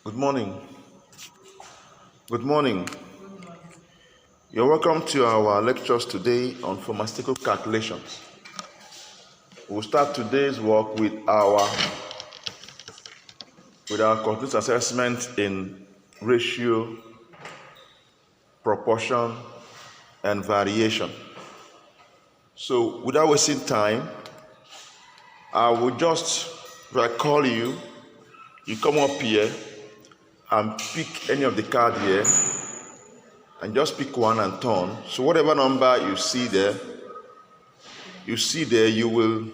Good morning. Good morning. You're welcome to our lectures today on pharmaceutical calculations. We'll start today's work with our continuous assessment in ratio, proportion, and variation. So without wasting time, I will just call you. You come up here and pick any of the card here and just pick one and turn. So whatever number you see there, you will,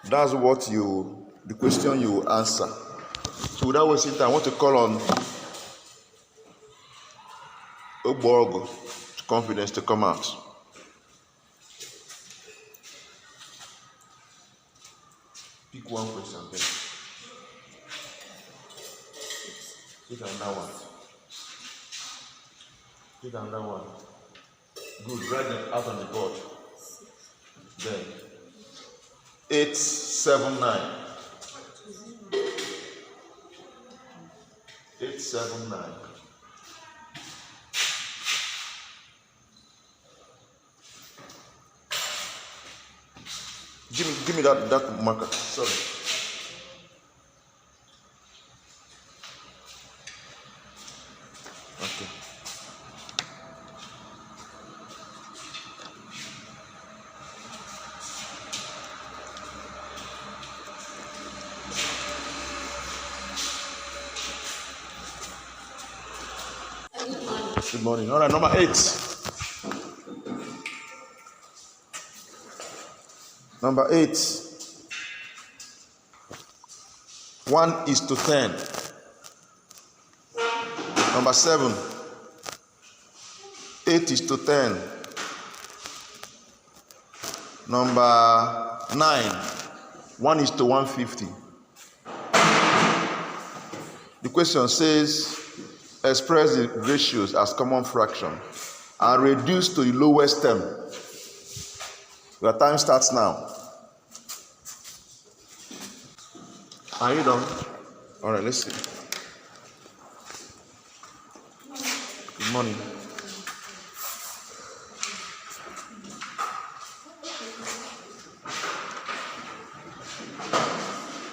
that's what the question you will answer. So without wasting time, I want to call on Oborgo Confidence to come out. Pick one question then. Pick another one. Pick another one. Good. Write them out on the board. Then 879. 879. Give me that marker. Sorry. Okay. Good morning. All right, number 8. Number 8. 1:10. Number 7. 8:10. Number 9. 1:150. The question says, express the ratios as common fraction and reduce to the lowest term. Your time starts now. Are you done? All right, let's see. Good morning.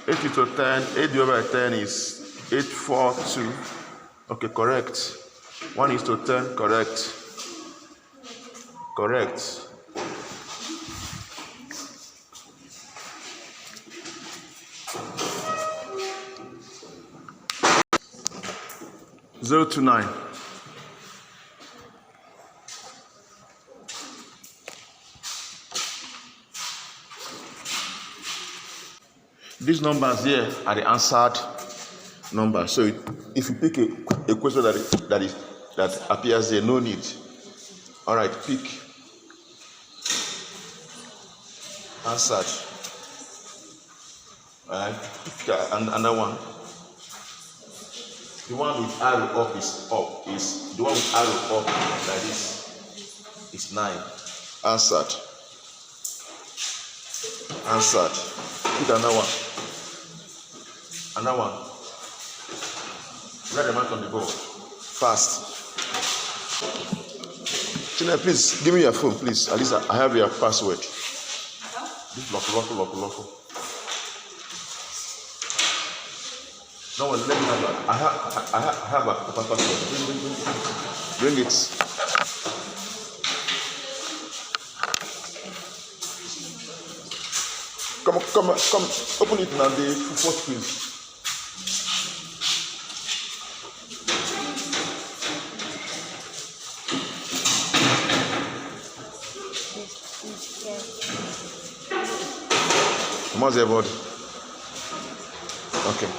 Eight to 10. 8 divided by 10 is 842. Okay, correct. 1:10. Correct. Correct. Zero to 9. These numbers here are the answered numbers. So if you pick a question that appears there, no need. All right, pick answered. All right, pick another one. The one with arrow up is up. Is the one with arrow up like this is 9. Answered. Answered. Pick another one. Another one. Write them out on the board. Fast. Chine, please give me your phone, please. At least I have your password. Lock. No, let me have that. I have a password. Bring it. Come. Open it now. The first please. How's everybody? Okay.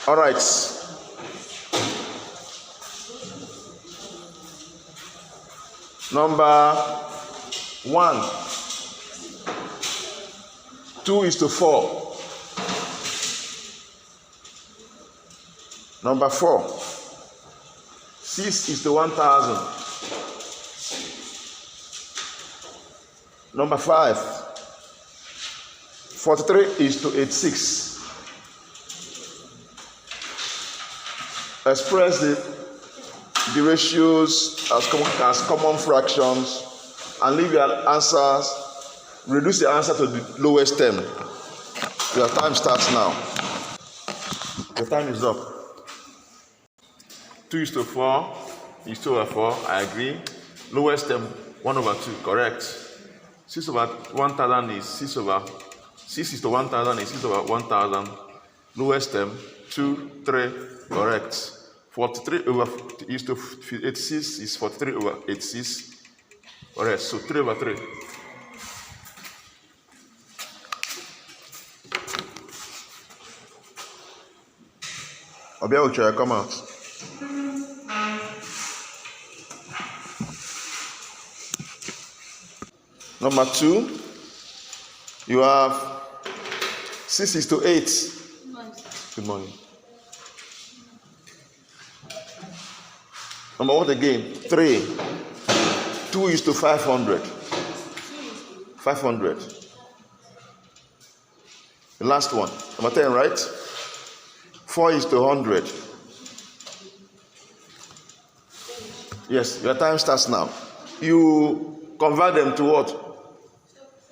All right. Number 1. 2:4. Number 4. 6:1000. Number 5. 43:86. Express the ratios as common fractions and leave your answers, reduce the answer to the lowest term. Your time starts now. Your time is up. 2:4 is 2/4, I agree. Lowest term, 1/2, correct. 6/1000 is 6:1000 is 6/1000. Lowest term, 2, 3, correct. 43/86 is 43/86, correct. So 3/3. Obiaucha, come out. Number 2, you have 6:8. Good morning. Number what again? 3. 2:500. 500. The last one. Number 10, right? 4:100. Yes, your time starts now. You convert them to what?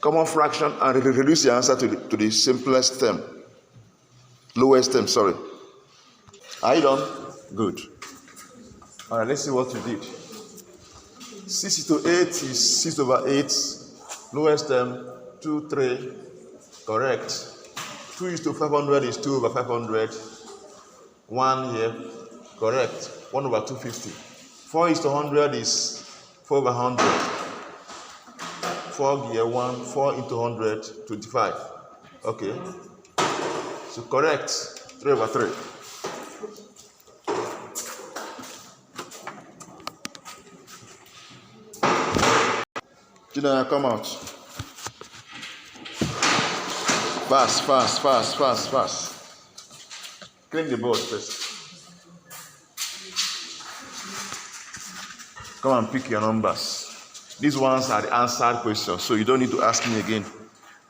Common fraction and reduce the answer to the simplest term. Lowest term, sorry. Are you done? Good. All right, let's see what you did. 6:8 is 6/8. Lowest term, 2, 3. Correct. 2:500 is 2/500. 1 here. Correct. 1/250. 4:100 is 4/100. 4 here, 1. 4 into 100, 25. Okay. So correct. 3/3. Children, come out. Fast. Clean the board first. Come and pick your numbers. These ones are the answered questions, so you don't need to ask me again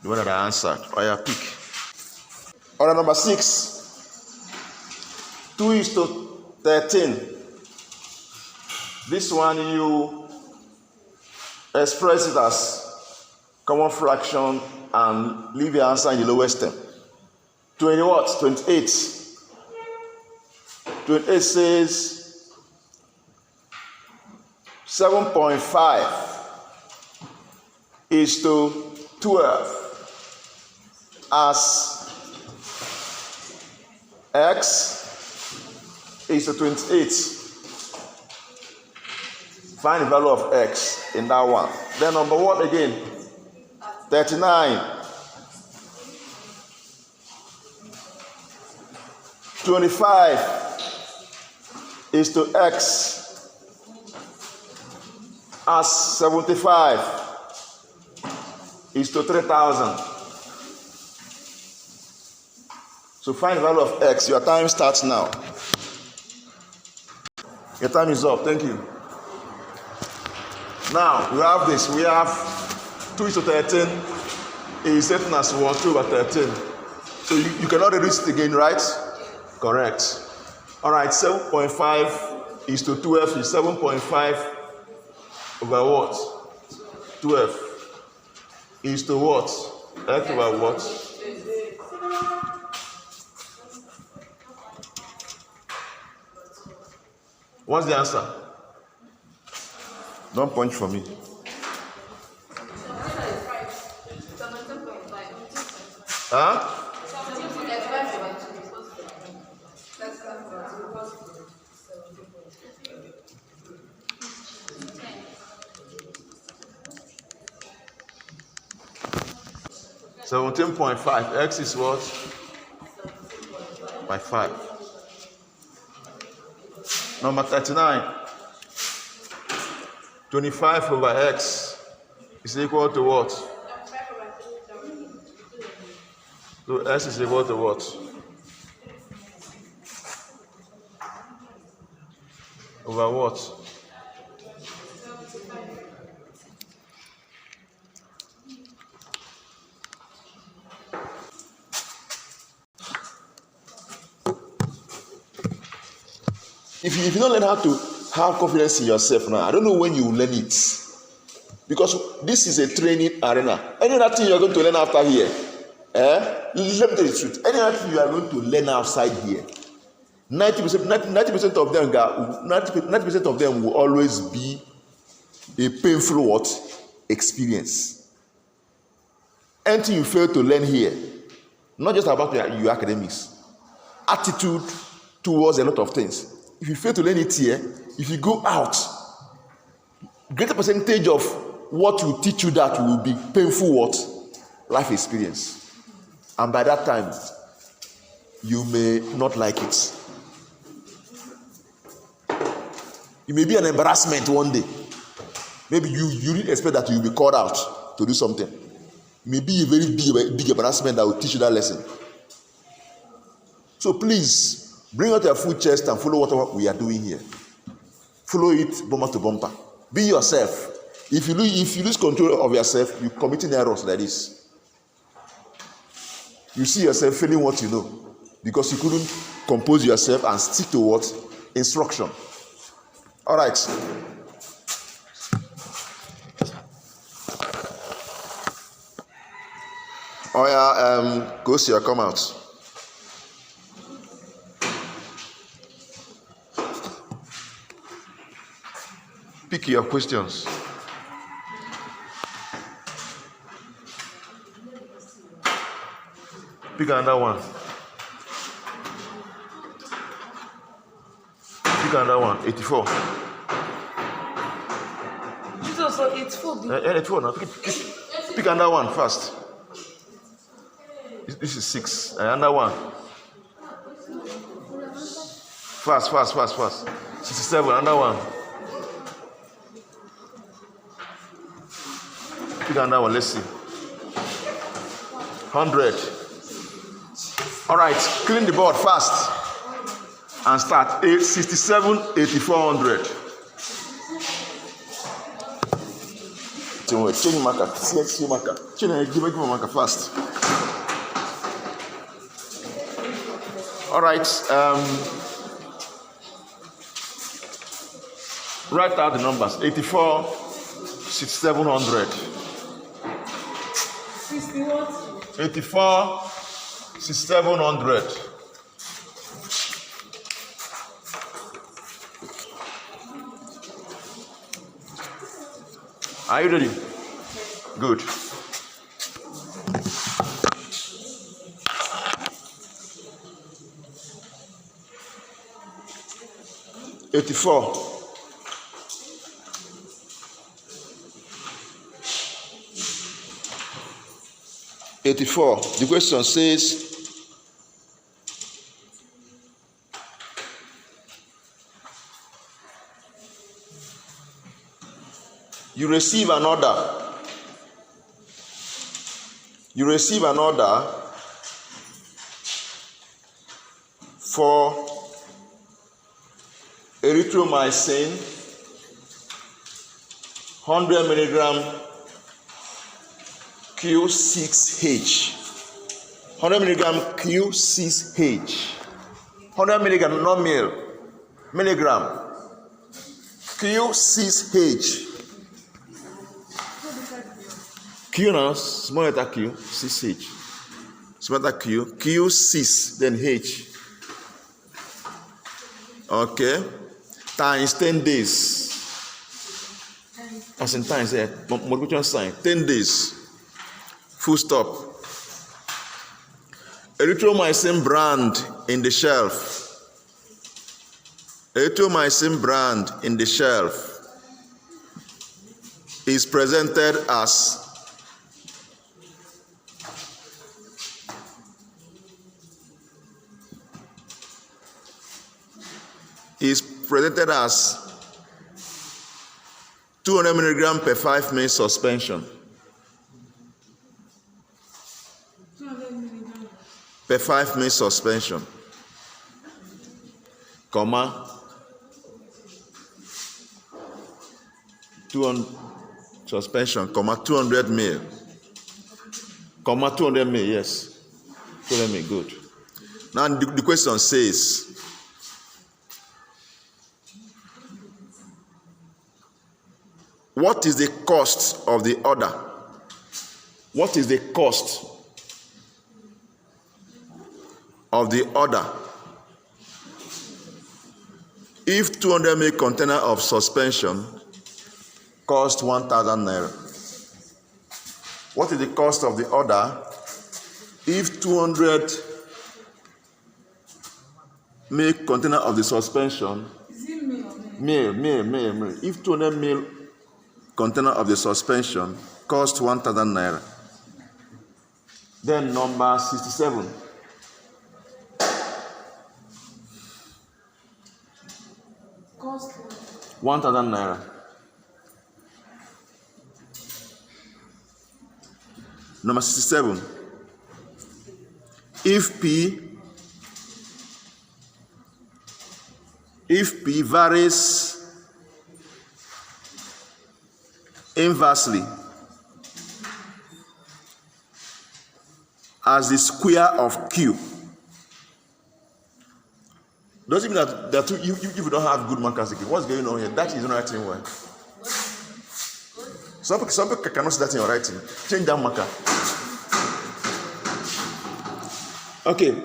the one that I answered. Oh yeah, pick. Order number 6. 2:13. This one you express it as common fraction and leave your answer in the lowest term. 20 what? 28. 28 says 7.5 is to 12 as x is to 28. Find the value of x in that one. Then number what again? 39. 25 is to x as 75 is to 3000. So find the value of x. Your time starts now. Your time is up. Thank you. Now we have this. We have 2:13 is written as 2/13. So you cannot reduce it again, right? Correct. All right. 7.5 is to 12 is 7.5 over what? 12 is to what? X over what? What's the answer? Don't punch for me. Huh? $17.5. X is what? By 5. Number 39. 25 over x is equal to what? So x is equal to what? Over what? If you don't learn how to have confidence in yourself now, I don't know when you will learn it. Because this is a training arena. Any other thing you are going to learn after here, let me tell you the truth. Any other thing you are going to learn outside here, 90% of them, 90% of them will always be a painful what? Experience. Anything you fail to learn here, not just about your academics, attitude towards a lot of things. If you fail to learn it here, if you go out, greater percentage of what will teach you that will be painful what? Life experience. And by that time, you may not like it. It may be an embarrassment one day. Maybe you didn't expect that you'll be called out to do something. It may be a very big embarrassment that will teach you that lesson. So please, bring out your full chest and follow what we are doing here. Follow it bumper to bumper. Be yourself. If you lose control of yourself, you're committing errors like this. You see yourself failing what you know because you couldn't compose yourself and stick to what? Instruction. All right. Oh yeah, go see or come out. Pick your questions. Pick another one. Pick another one. 84. Jesus, so 84. 84 now. Pick another one first. This is 6. Another one. Fast. 67. Another one. Pick another one. Let's see. 100. All right. Clean the board fast. And start. 67, 84, 100. Change marker. See marker. Give me marker fast. All right. Write out the numbers. 84, 67, 100. 60 what? 84, 67, 100. Are you ready? Good. $84. The question says, you receive an order. For erythromycin 100 milligram Q6H. 100 milligram Q6H. 100 milligram, not mil. Milligram. Q6H. Q now, small letter Q, 6H. Small letter Q, Q6, then H. Okay. Times 10 days. As in times, multiplication sign. 10 days. Full stop. Erythromycin brand in the shelf. Erythromycin brand in the shelf is presented as is presented as 200 milligram per 5 minutes suspension. 200 milligram. Per 5 minutes suspension. Comma. 200 suspension, comma 200 mil. Comma 200 mil, yes. 200 mil, good. Now the question says, What is the cost of the order? What is the cost of the order? If 200 ml container of suspension cost 1,000 naira. What is the cost of the order if 200 ml container of the suspension, Is it me or me? mil. If 200 ml container of the suspension cost 1,000 naira. Then number 67. Cost 1,000 naira. Number 67. If P varies inversely as the square of Q. Doesn't mean that you don't have good markers again. What's going on here? That is not writing well. Some people cannot see that in your writing. Change that marker. Okay.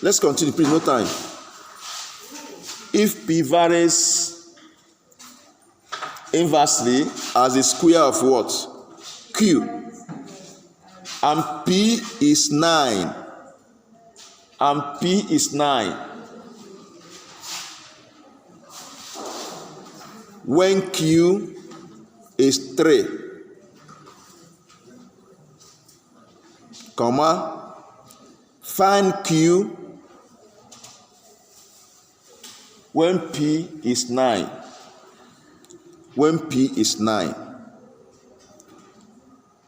Let's continue, please. No time. If P varies inversely as the square of what? Q. And P is 9. And P is 9. When Q is 3, comma, find Q when P is 9. When P is 9.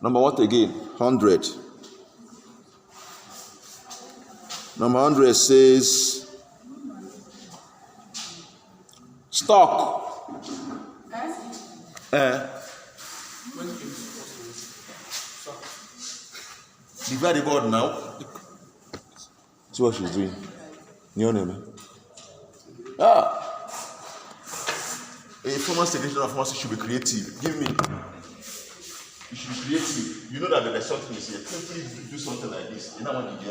Number what again? 100. Number 100 says stock. Divide the board now. See what she's doing. You know. A former secretary of pharmacy should be creative. Give me. You should be creative. You know that there's something is here. Please do something like this. You know what you do.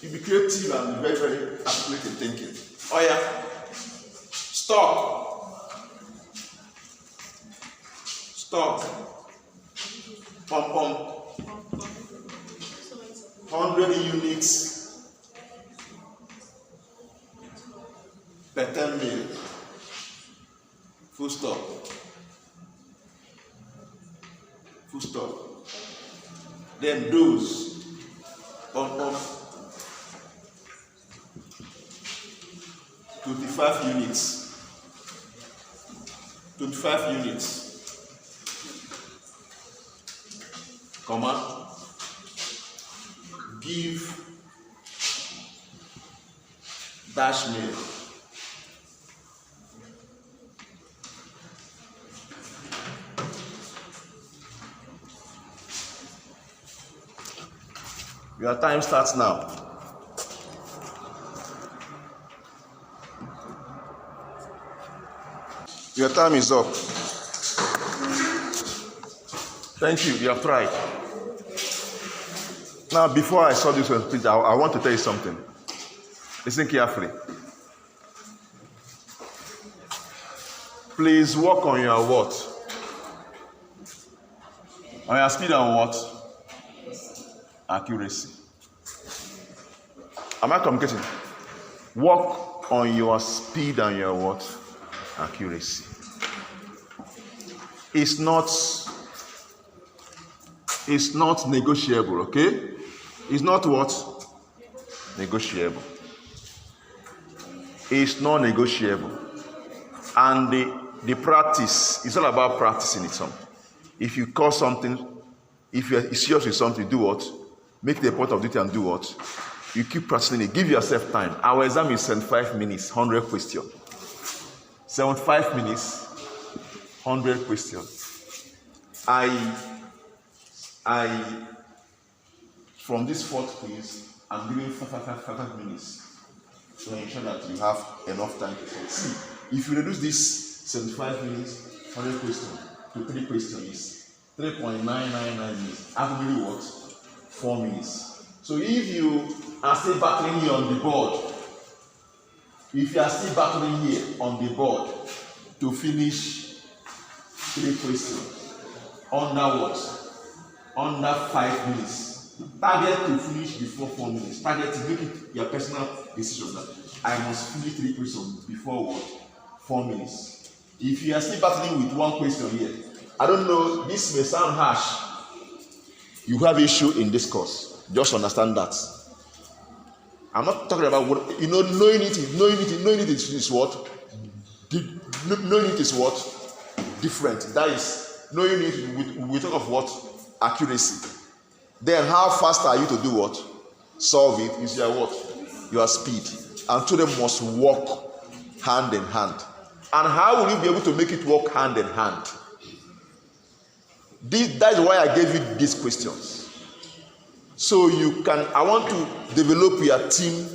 You be creative and very, very accurate in thinking. Oh yeah. Stop. Pom. 100 units per 10 mil. Full stop. Then dose. Pom. 25 units. 25 units. Comma. Give dash mail. Your time starts now. Your time is up. Thank you. You have tried. Now, before I saw this one, please, I want to tell you something. Listen carefully. Please work on your what? On your speed and what? Accuracy. Am I communicating? Work on your speed and your what? Accuracy. It's not negotiable, okay? It's not what? Negotiable. It's not negotiable. And the practice, it's all about practicing it. If you call something, if you're serious with something, do what? Make the point of duty and do what? You keep practicing it. Give yourself time. Our exam is 75 minutes, 100 questions. 75 minutes, 100 questions. From this fourth quiz, I'm giving 5 minutes. to ensure that you have enough time to solve. See, if you reduce this 75 minutes, 100 questions to 3 questions, 3.999 minutes. Average what? 4 minutes. So if you are still battling here on the board, to finish 3 questions under what? Under 5 minutes. Target to finish before 4 minutes. Target to make it your personal decision that I must finish 3 questions before what? 4 minutes. If you are still battling with 1 question here, I don't know, this may sound harsh. You have issue in this course. Just understand that. I'm not talking about what, knowing it is what? Knowing it is what? Different. That is, knowing it, we talk of what? Accuracy. Then how fast are you to do what? Solve it is your what? Your speed. And two of them must walk hand in hand. And how will you be able to make it work hand in hand? That is why I gave you these questions. So you can, I want to develop your team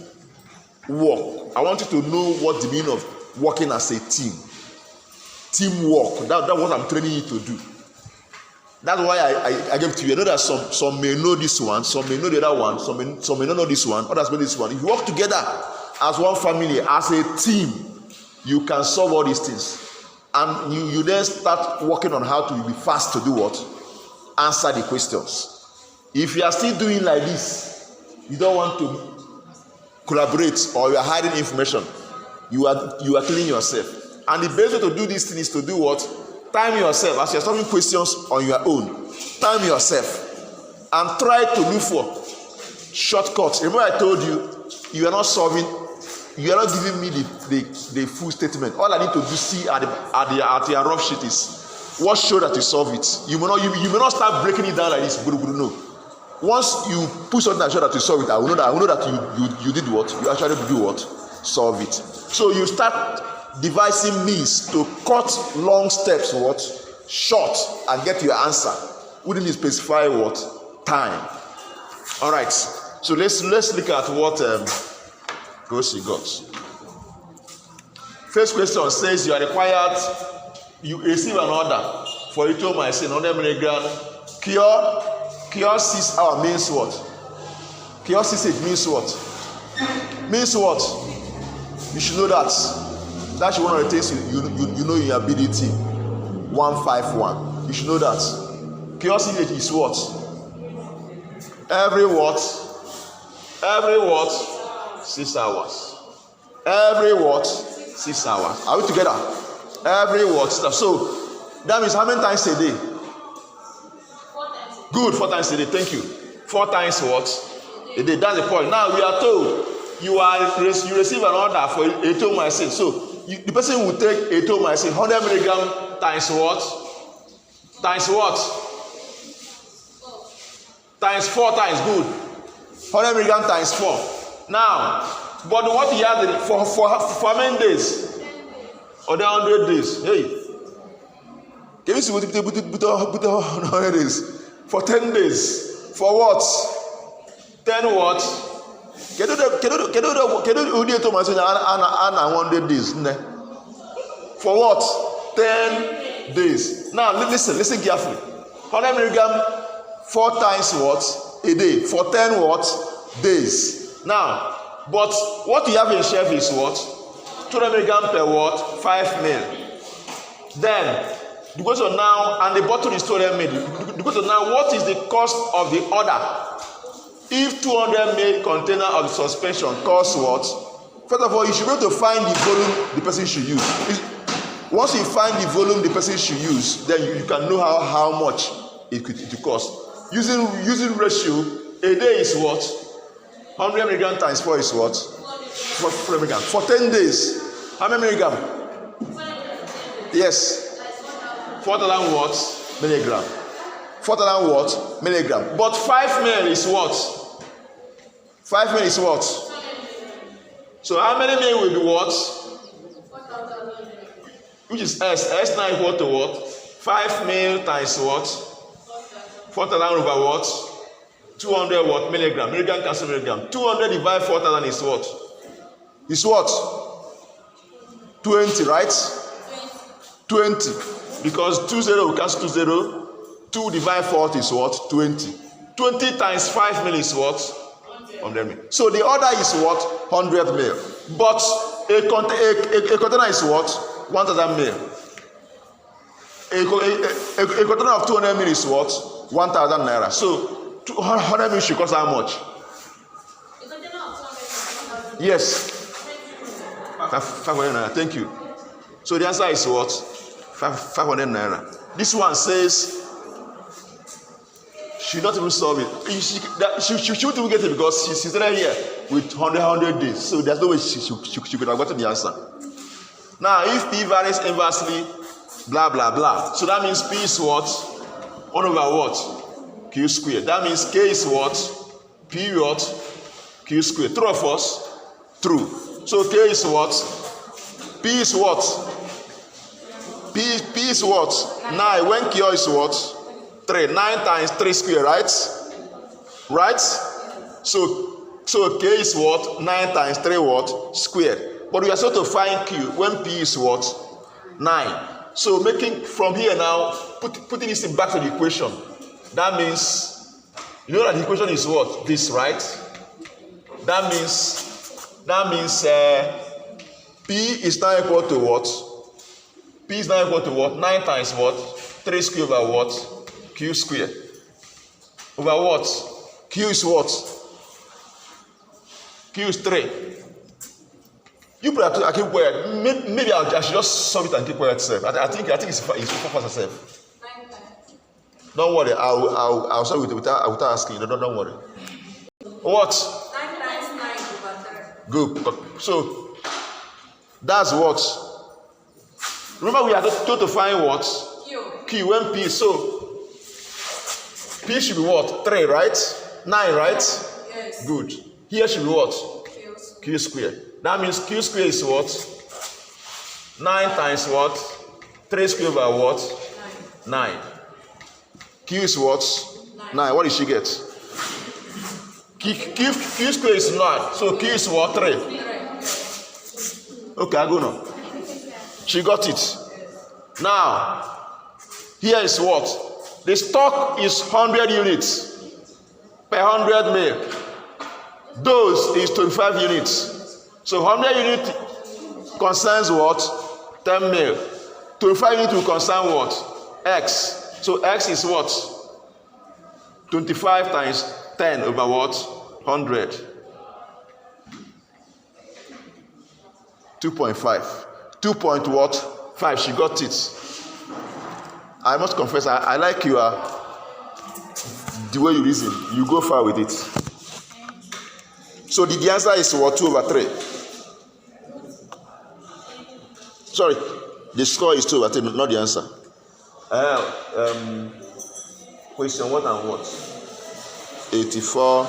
work. I want you to know what the meaning of working as a team. Teamwork. That's what I'm training you to do. That's why I gave it to you. I know that some may know this one, some may know the other one, some may not know this one, others may know this one. If you work together as one family, as a team, you can solve all these things. And you then start working on how to be fast to do what? Answer the questions. If you are still doing like this, you don't want to collaborate or you are hiding information, you are killing yourself. And the best way to do this thing is to do what? Time yourself. As you are solving questions on your own, time yourself and try to look for shortcuts. Remember I told you, you are not solving, you are not giving me the full statement. All I need to do see at your rough sheet is what show that you solve it. You may not start breaking it down like this. No. Once you put something that show that you solve it, I will know that you did what? You actually do what? Solve it. So you start devising means to cut long steps what? Short and get your answer within the specify what? Time. All right. So let's look at what goes you got. First question says you are required, you receive an order for erythromycin 100 milligram cure 6 hours means what? Cure 6 means what? Means what? You should know that. That's one of the things you know in your ability. 151. You should know that. Cure 6 is what? Every what? 6 hours. Every what? 6 hours. Are we together? Every what? So that means how many times a day? 4 times. Good, 4 times a day. Thank you. 4 times what? A day. That's the point. Now we are told you receive an order for erythromycin. So the person will take erythromycin 100 milligram times what? Times what? Times 4 times. Good. 100 milligram times 4. Now, but what he has for how many days? Or the 100 days. Hey, can you see what you put 100 days? For 10 days. For what? 10 what? Can you do erythromycin and 100 days? For what? 10 days. Now listen carefully. 100 milligram 4 times what? A day. For 10 what? Days. Now, but what you have in shelf is what? 200 milligram per what? 5 ml. Then the question now, and the bottle is 200 ml. The question now, what is the cost of the order? If 200 ml container of suspension costs what? First of all, you should be able to find the volume the person should use. Once you find the volume the person should use, then you can know how much it could cost. Using ratio, a day is what? 100 milligram times 4 is what? 4 milligram. For 10 days, how many milligram? Yes. 4,000 what? Milligram. 4,000 what? Milligram. But 5 ml is what? 5 ml is what? So how many ml will be what? 4,000. Which is S. S now equal to what? 5 ml times what? 4,000 over what? 200 what? Milligram. Milligram cancel milligram. 200 divided 4,000 is what? is what? 20, right? 20. Because 20 will cancel 20. 2 divided 40 is what? 20. 20 times 5 mil is what? 100 mil. So the order is what? 100 mil. But a container is what? 1000 mil. A container of 200 mil is what? 1000 naira. So 100 mil should cost how much? Yes. 500 naira. Thank you. So the answer is what? 500 naira. This one says she not even solve it. She won't even get it because she's right here with 100 days. So there's no way she could have gotten the answer. Now, if P varies inversely, blah, blah, blah. So that means P is what? 1 over what? Q squared. That means K is what? P what? Q squared. True or false? True. So K is what? P is what? P is what? 9. When Q is what? 3. 9 times 3 square, right? Right? So K is what? 9 times 3 what? Squared. But we are supposed to find Q when P is what? 9. So making from here now, putting this thing back to the equation. That means, you know that the equation is what? This, right? That means P is now equal to what? P is now equal to what? 9 times what? 3 square over what? Q square. Over what? Q is what? Q is 3. You put I keep quiet. Maybe I should just solve it and keep quiet itself. I think it's fast itself. Don't worry. I'll solve it without asking. Don't worry. What? 9 times 9 over 3. Good. So that's what. Remember, we are told to find what? Q. When P. So P should be what? 3, right? 9, right? Yes. Good. Here should be what? Q squared. That means Q squared is what? 9 times what? 3 squared over what? 9. Q is what? 9. What did she get? Q squared is 9. So Q is what? 3. Okay, I go now. She got it. Now, here is what? The stock is 100 units per 100 mil. Dose is 25 units. So 100 units concerns what? 10 mil. 25 units will concern what? X. So X is what? 25 times 10 over what? 100. 2.5. 2.5. She got it. I must confess, I like the way you reason. You go far with it. So the answer is what? 2 over 3. Sorry, the score is 2 over 3, not the answer. Question what and what? 84,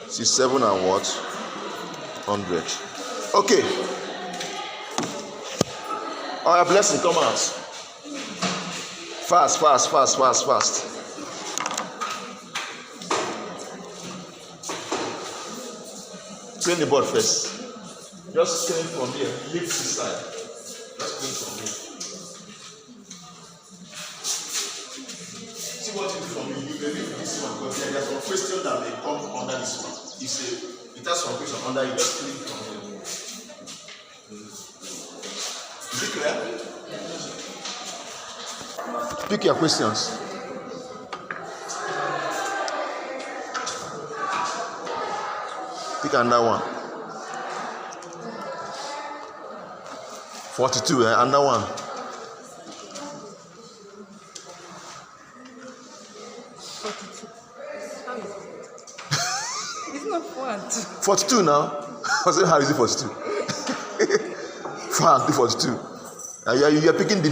67 and what? 100. Okay. Our blessing, come out. Fast. Clean the board first. Just clean from here. Lift this side. Just clean from here. See what you do from here. You may leave this one because there's some question that may come under this one. It has some question under it. Just clean from here. Is it clear? Pick your questions. Pick another one. 42, another one. 42. It's not 42. 42 now? I said, how is it 42? 42. You are picking the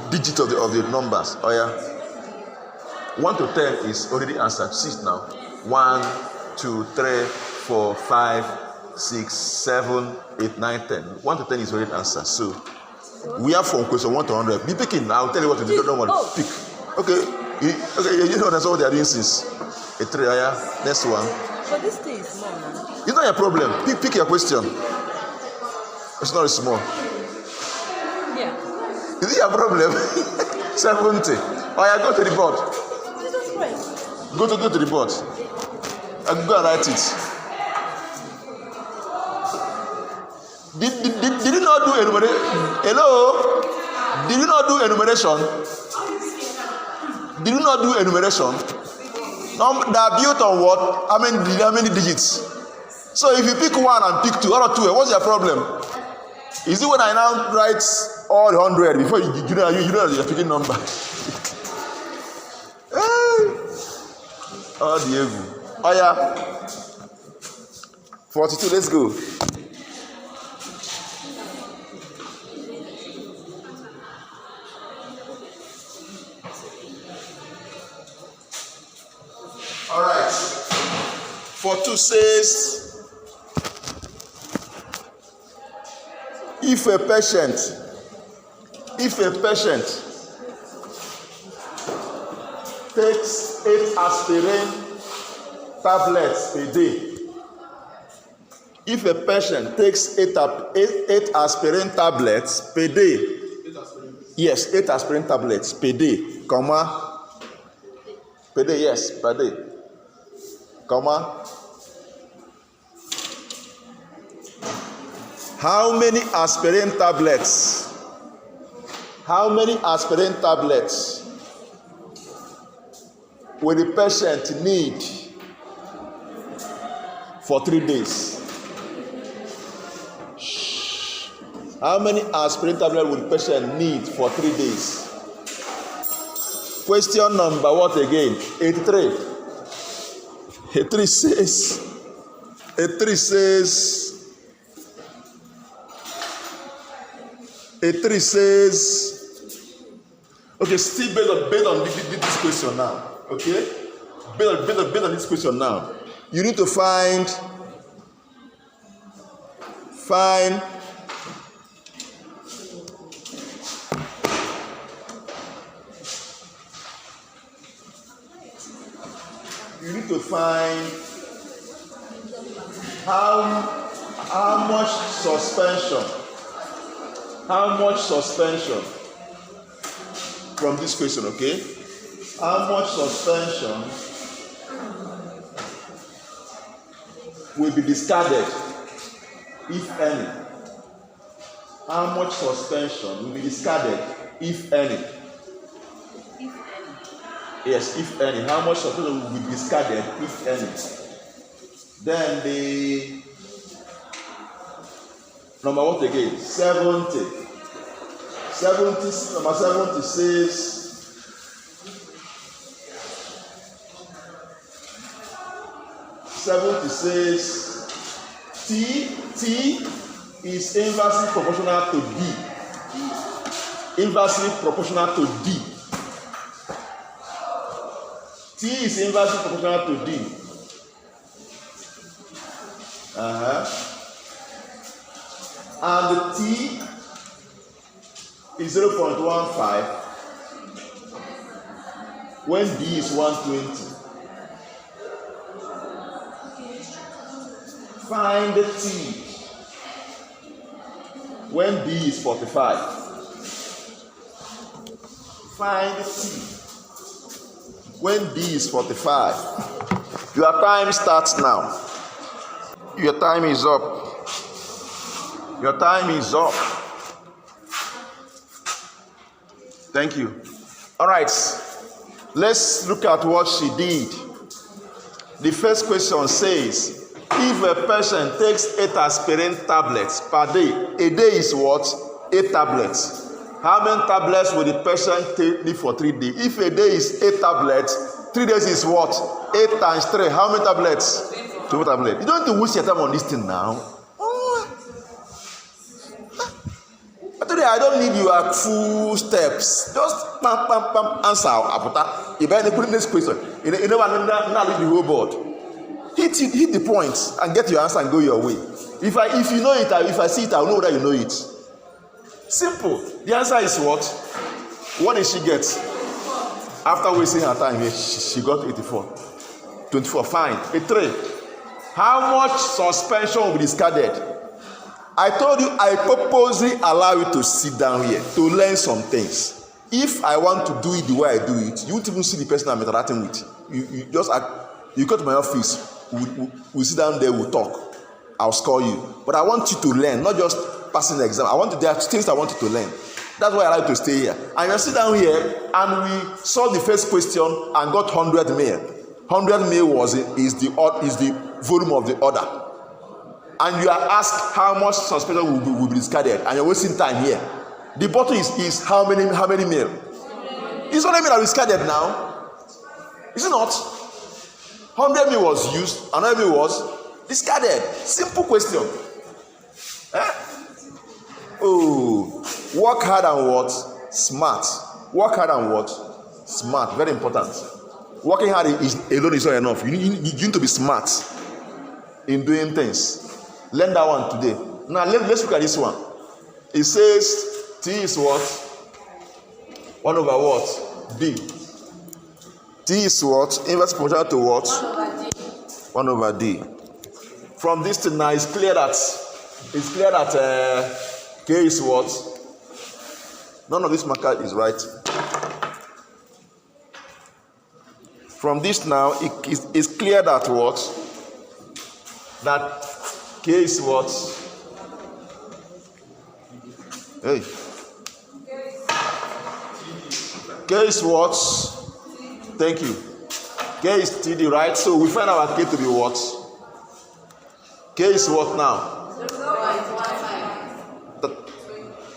digit of the numbers. Oh yeah. 1 to 10 is already answered. 6 now. 1, 2, 3, 4, 5, 6, 7, 8, 9, 10. 1 to 10 is already answered. So we have from question 1 to 100. Be picking. I'll tell you what to do. Don't worry. Pick. Okay. You know that's what they are doing since. A 3. Yeah. Next one. But this thing is small now. It's not your problem. Pick your question. It's not small. Yeah. Is it your problem? 70. Oh, yeah, go to the board. Jesus Christ. Go to the board. And go and write it. Did you not do enumeration? Hello? Did you not do enumeration? Did you not do enumeration? They are built on what? How many digits? So if you pick one and pick two, or two, what's your problem? Is it when I now write all 100 before you know you're picking number? Oh, Diego. Oh, yeah. 42, let's go. All right. 42 says, if a patient takes 8 aspirin tablets per day, if a patient takes 8 aspirin tablets per day, yes, 8 aspirin tablets per day, comma, per day, yes, per day, comma, how many aspirin tablets will the patient need for 3 days? How many aspirin tablets will the patient need for 3 days? Question number what again? 83. 83 says, okay, still based on this question now. Okay, based on this question now, you need to find how much suspension from this question. Okay, how much suspension will be discarded, if any? How much suspension will be discarded, if any? Yes, if any. How much suspension will be discarded, if any? Then the number what again? 70. Number 70 says, T is inversely proportional to D. Inversely proportional to D. T is inversely proportional to D. And the T is 0.15 when D is 120. Find the T when D is 45. Find the T when D is 45. Your time starts now. Your time is up. Your time is up. Thank you. All right. Let's look at what she did. The first question says, if a person takes 8 aspirin tablets per day, a day is what? 8 tablets. How many tablets will the patient take for 3 days? If a day is 8 tablets, 3 days is what? 8 times 3. How many tablets? 2 tablets. You don't need to waste your time on this thing now. Today I don't need your full steps. Just answer. If I put in this question, you never leave the whole board. Hit the point and get your answer and go your way. If you know it, if I see it, I'll know that you know it. Simple. The answer is what? What did she get? After wasting her time here, she got 84. 24, fine. A 3. How much suspension will be discarded? I told you I purposely allow you to sit down here to learn some things. If I want to do it the way I do it, you won't even see the person I'm interacting with. You just you go to my office, we sit down there, we'll talk. I'll score you. But I want you to learn, not just passing the exam. there are things I want you to learn. That's why I like to stay here. And you sit down here and we solve the first question and got 100 mil. 100 mil is the volume of the order. And you are asked how much suspension will be discarded, and you're wasting time here. The bottle is how many mil? It's 100 mil that is discarded now. Is it not? 100 mil was used, another mil was discarded. Simple question. Oh, work hard and what? Smart. Work hard and what? Smart. Very important. Working hard alone is not enough. You need to be smart in doing things. Learn that one today. Now let's look at this one. It says T is what? 1 over what? D. T is what? Inverse proportional to what? 1 over D. From this to now, it's clear that K is what? None of this marker is right. From this now, it's clear that what? That K is what? Hey. K is what? Thank you. K is TD, right? So we find our K to be what? K is what now?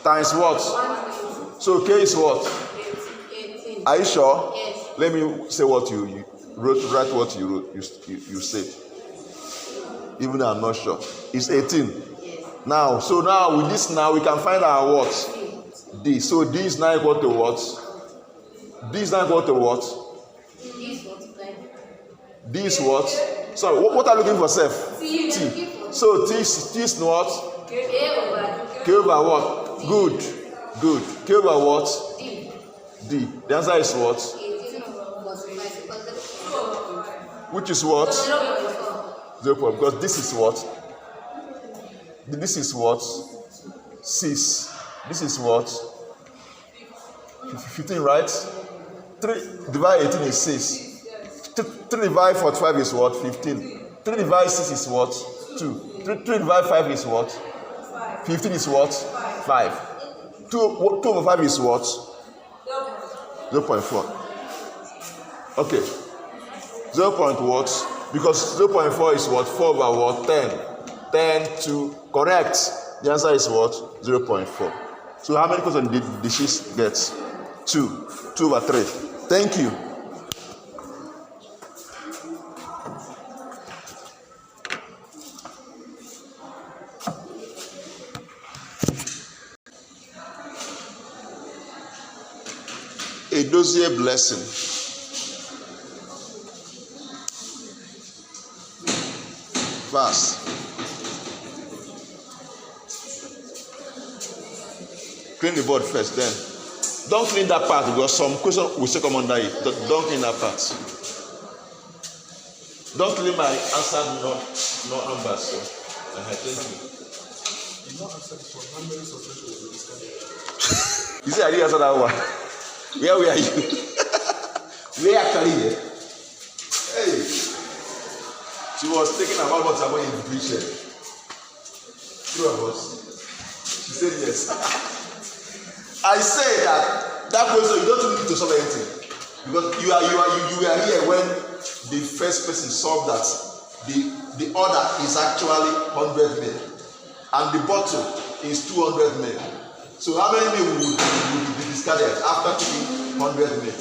Times what? So K is what? Are you sure? Yes. Let me say what you wrote. Write what you wrote. You said. Even though I'm not sure. It's 18. Yes. Now, so now with this now we can find our what? D. So D is now equal to what? D is now equal to what? D is what? Sorry, what are you looking for, self? T. So T is what? K over what? Good. K over what? D. The answer is what? Which is what? 0. Because this is what? This is what? 6. This is what? 15, right? 3 divided 18 is 6. 3 divided 45 is what? 15. 3 divided 6 is what? 2. 3 divided 5 is what? 15 is what? 5. 2 over 5 is what? 0.4. Okay. 0. What? Because 0.4 is what? 4 over what? 10. 10 to correct. The answer is what? 0.4. So how many questions did she get? 2. 2 over 3. Thank you. A dossier blessing. Verse. Clean the board first, then. Don't clean that part because some question will still come under it. Don't clean that part. Don't clean my answer numbers. So. Thank you. You see, I didn't answer that one. Where are you? Where actually here? Hey. She was thinking about what's happening in the preacher. Two of us. She said yes. I say that question you don't need to solve anything. Because you are here when the first person solved that the order is actually 100 mil. And the bottle is 200 mil. So how many mil would be discarded after taking 100 mil?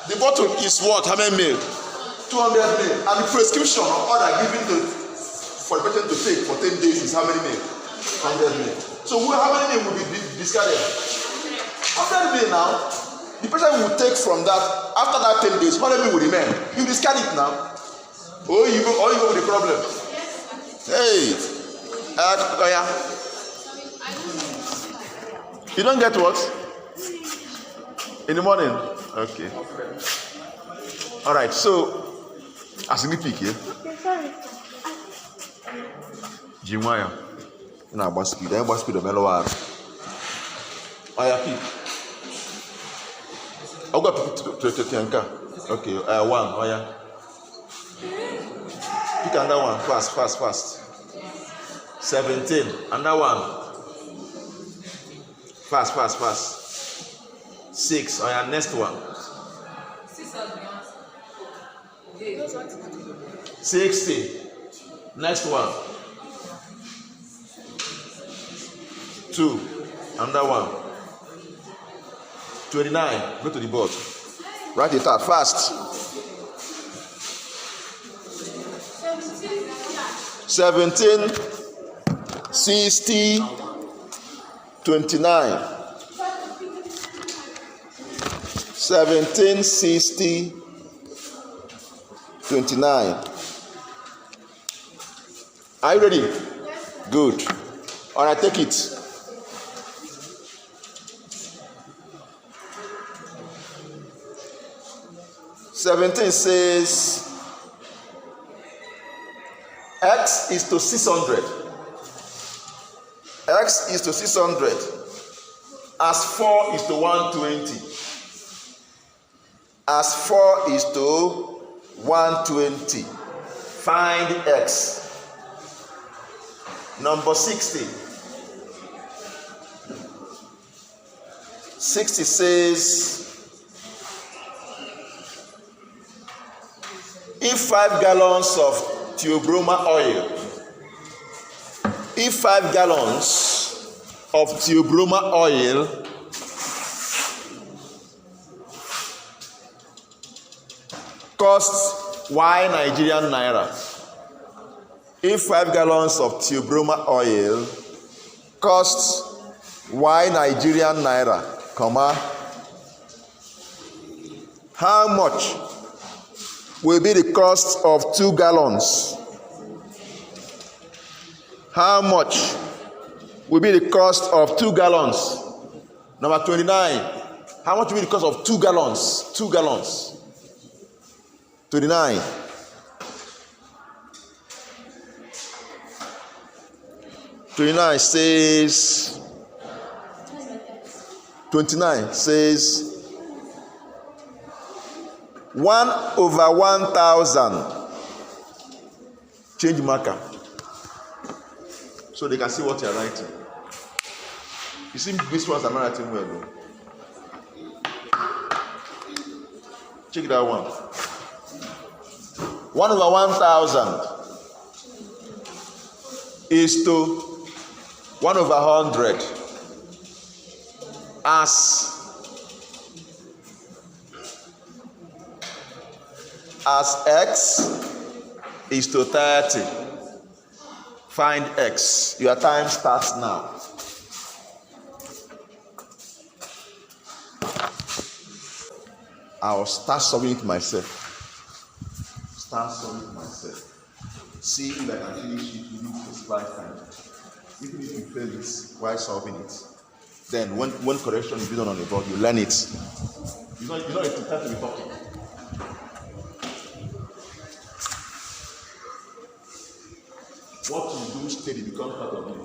The bottle is what? How many mil? 200 mil. And the prescription or order given for the patient to take for 10 days is how many mil? 100 mil. So how many mil will be discarded? 100 mil now. The patient will take from that, after that 10 days, 100 mil will remain. You discard it now. Or you go with the problem. Hey. Yeah. You don't get what? In the morning? Okay. All right. So As in pick here. Jimwaya. Na agba speed. Agba speed of mellow hour. Oya pick. I'll go to anchor. Okay, 1. Oya. Pick another one. Fast. 17. Another one. Fast. 6. Oya, next one. 60. Next one. 2. Another one. 29. Go to the board. Write it out fast. 17, 60, 29. 17, 60, 29. Are you ready? Good. All right, take it. Seventeen says x is to 600. X is to 600 as 4 is to 120. As 4 is to 120. Find x. Number 60. 60 says if 5 gallons of theobroma oil, if 5 gallons of theobroma oil costs Y Nigerian naira, if 5 gallons of theobroma oil costs Y Nigerian naira, comma, how much will be the cost of 2 gallons? How much will be the cost of 2 gallons? Number 29. How much will be the cost of 2 gallons? 2 gallons. 29. 29 says 1/1000. Change marker so they can see what you are writing. You see, these ones are not writing well though. Check that one. 1/1000 is to 1/100 as x is to 30. Find x. Your time starts now. I'll start solving it myself. See if I can finish it within specified time. Even if you fail it while solving it, then when correction is done on the board, you learn it. You know it's the time to be talking. What you do steady becomes part of you.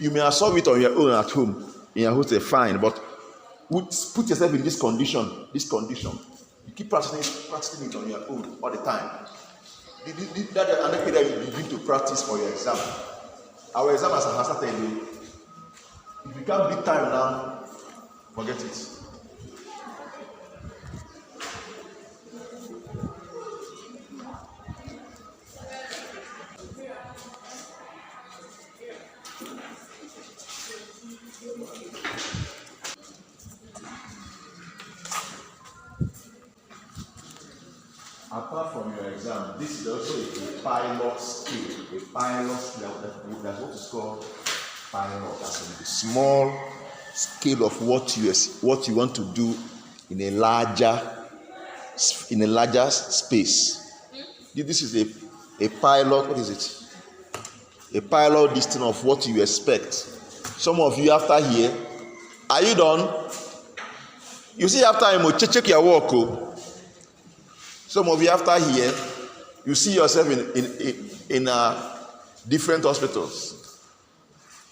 You may solve it on your own at home in your house, fine, but put yourself in this condition. You keep practicing it on your own all the time. That another period you begin to practice for your exam. Our exam has started. If you can't beat time now, forget it. Apart from your exam, this is also a pilot skill. That's what is called pilot. That's a small scale of what you want to do in a larger space. This is a pilot. What is it? A pilot listing of what you expect Some of you after here, are you done? You see after him, check your work. Oh. Some of you after here, you see yourself in different hospitals.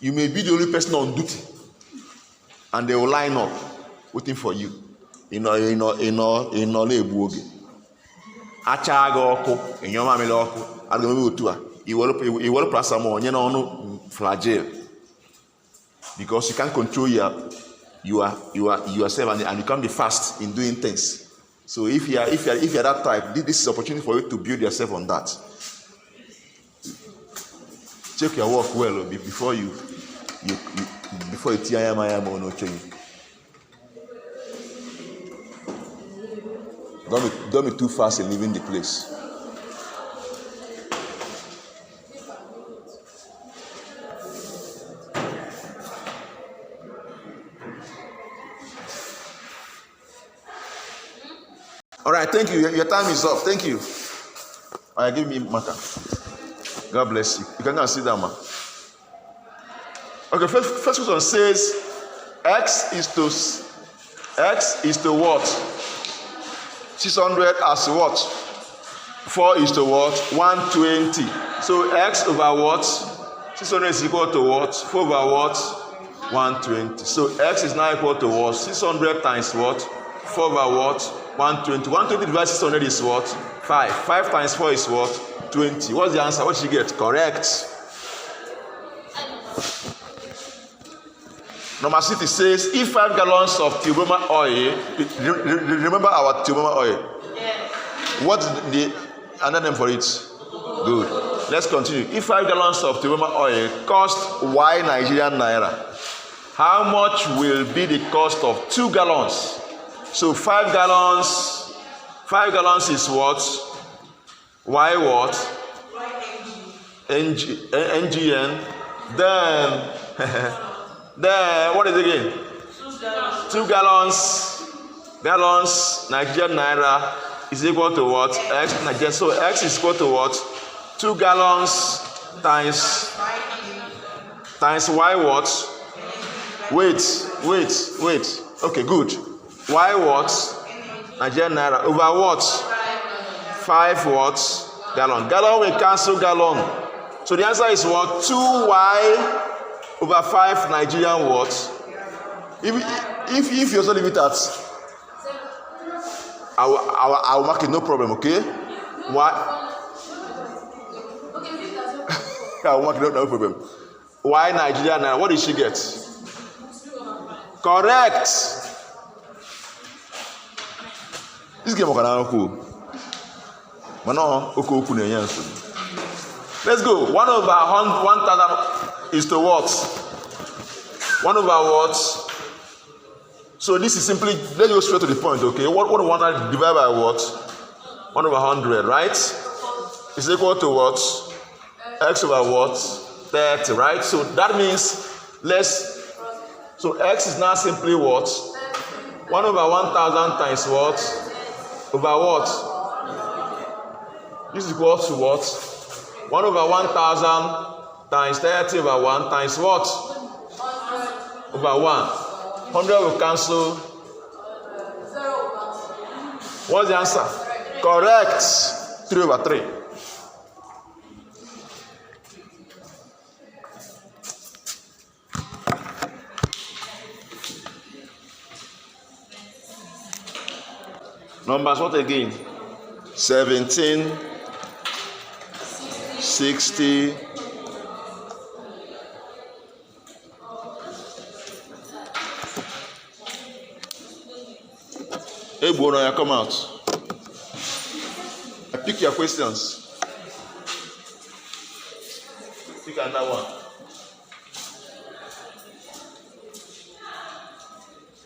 You may be the only person on duty, and they will line up waiting for you. In because you can't control yourself and you can't be fast in doing things. So if you are that type, this is opportunity for you to build yourself on that. Check your work well before you TIM or no change. Don't be too fast in leaving the place. All right, thank you. Your time is up. Thank you. All right, give me marker. God bless you. You can go and sit down, man. Okay, first question says x is to what? 600 as what? 4 is to what? 120. So x over what? 600 is equal to what? 4 over what? 120. So x is now equal to what? 600 times what? 4 over what? 120. 120 divided 600 is what? 5. 5 times 4 is what? 20. What's the answer? What did you get? Correct. Number 60 says, if 5 gallons of tuboma oil, remember our tuboma oil? Yes. What's the another name for it? Good. Let's continue. If 5 gallons of tuboma oil cost Y Nigerian naira, how much will be the cost of 2 gallons? So 5 gallons is what? Y what? NGN. Then what is it again? 2 gallons. Nigerian naira is equal to what? X Nigerian. So X is equal to what? 2 gallons times Y what? Wait. Okay, good. Y what? Nigerian naira over what? 5 what? Gallon. Gallon will cancel gallon. So the answer is what? 2Y over 5 Nigerian what? If you also leave it at, I'll mark it, no problem, okay? Why? I'll mark it, no problem. Why Nigerian naira? What did she get? Correct. This game is cool. Let's go. 1 over 1,000 is to what? 1 over what? So this is simply, let's go straight to the point, okay? What 100 divided by what? 1 over 100, right? Is equal to what? X over what? 30, right? So that means so X is now simply what? 1 over 1,000 times what? Over what? This is equal to what? 1 over 1,000 times 30 over 1 times what? Over 1. 100 will cancel. What's the answer? Correct. 3 over 3. Numbers what again? 17, 60, hey Bono, come out. I pick your questions. Pick another one.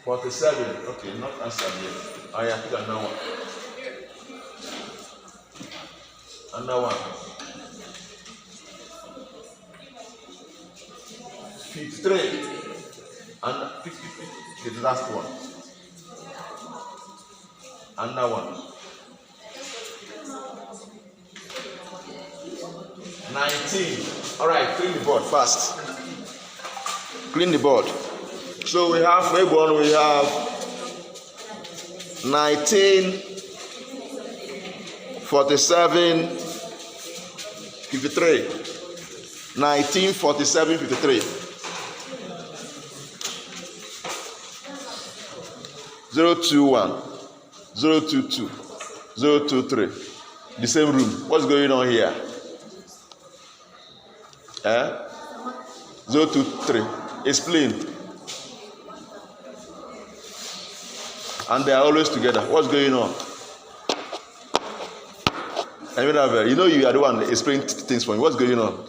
47. Okay, not answered yet. Oh yeah, pick another one. Another one. 53. And 50, the last one. Another one. 19. All right, clean the board fast. Clean the board. So we have February, we have 1947 53. 1947 53. 021, 022, 023. The same room. What's going on here? 023. Explain. And they are always together. What's going on? You know you are the one explaining things for me. What's going on?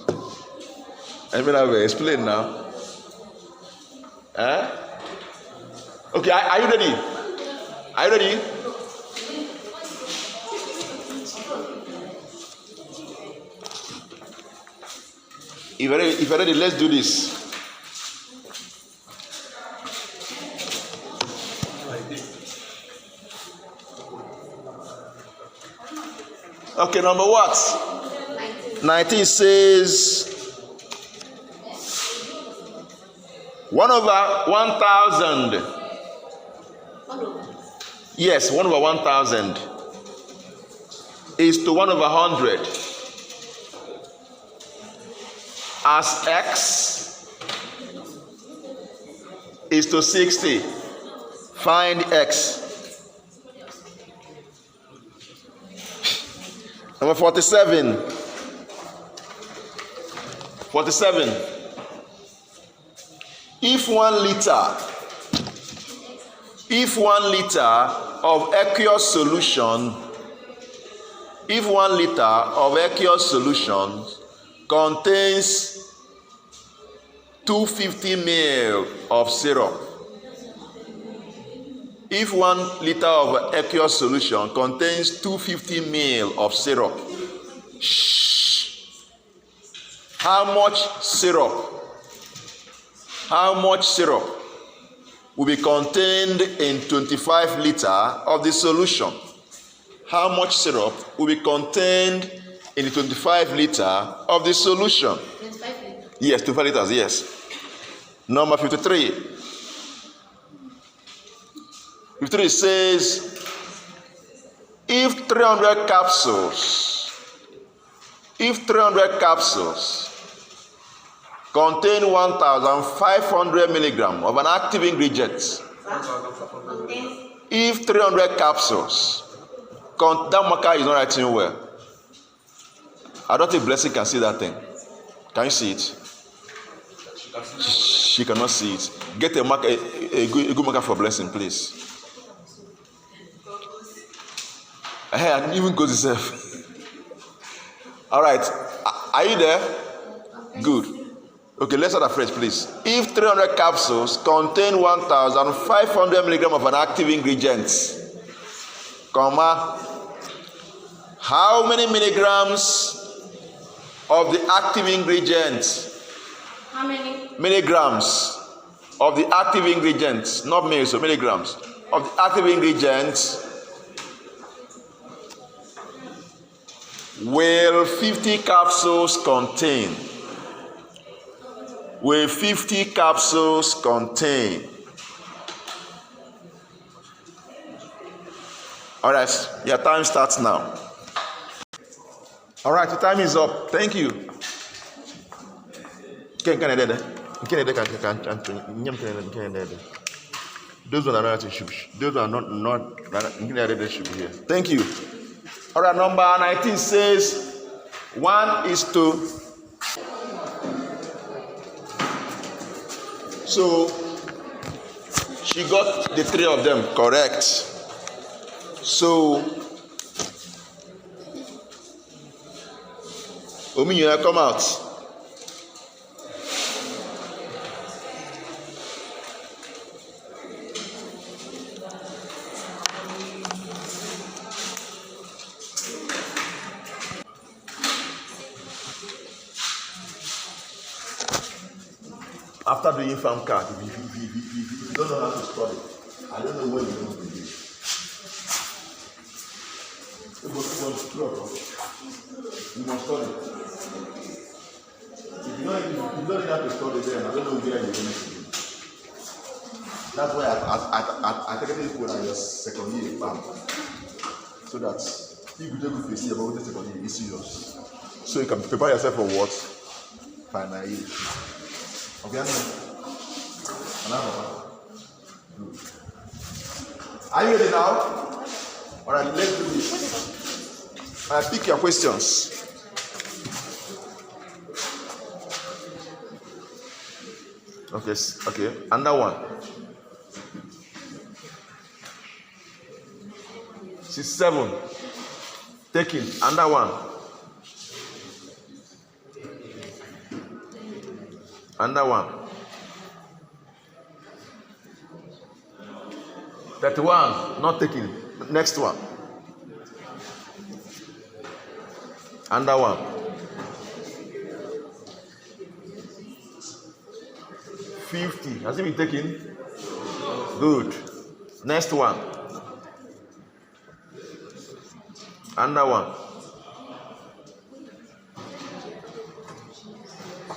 Explain now. Okay, are you ready? Are you ready? If you're ready, let's do this. Okay, number what? 19 says 1/1000. Yes, 1/1000 is to 1/100. As x is to 60, find x. Number 47. 47. If 1 liter of aqueous solution, contains 250 ml of syrup. If 1 liter of aqueous solution contains 250 ml of syrup, how much syrup will be contained in 25 liter of the solution? How much syrup will be contained in the 25 liter of the solution? 25 liters. Yes, 25 liters, yes. Number 53. 53 says, if 300 capsules contain 1,500 milligrams of an active ingredient, if 300 capsules, that marker is not writing well. I don't think Blessing can see that thing. Can you see it? She cannot see it. Get a marker, a good marker for Blessing, please. And even goes itself. All right. Are you there? Good. Okay, let's start afresh, please. If 300 capsules contain 1,500 milligrams of an active ingredient, how many milligrams of the active ingredient? How many? Milligrams of the active ingredient, not mils, so milligrams of the active ingredient will 50 capsules contain? Will 50 capsules contain? All right, your time starts now. All right, the time is up. Thank you. Those one are not should be. Those are not should be here. Thank you. All right, number 19 says 1:. So she got the 3 of them correct. So Ominyuna, come out. After doing farm card, if you don't know how to study, I don't know what you're going to do. You must study. You don't have to study there. I don't know where you're going to be. That's why I take it when I was second year, bam. So that if you don't go see about the second year, it's serious. So you can prepare yourself for what? Final year. Okay, good. Are you ready now? All right, let's do this. I pick your questions. Okay, another one. 67. Taking another one. Another one. 31. Not taking. Next one. Another one. 50. Has it been taken? Good. Next one. Another one.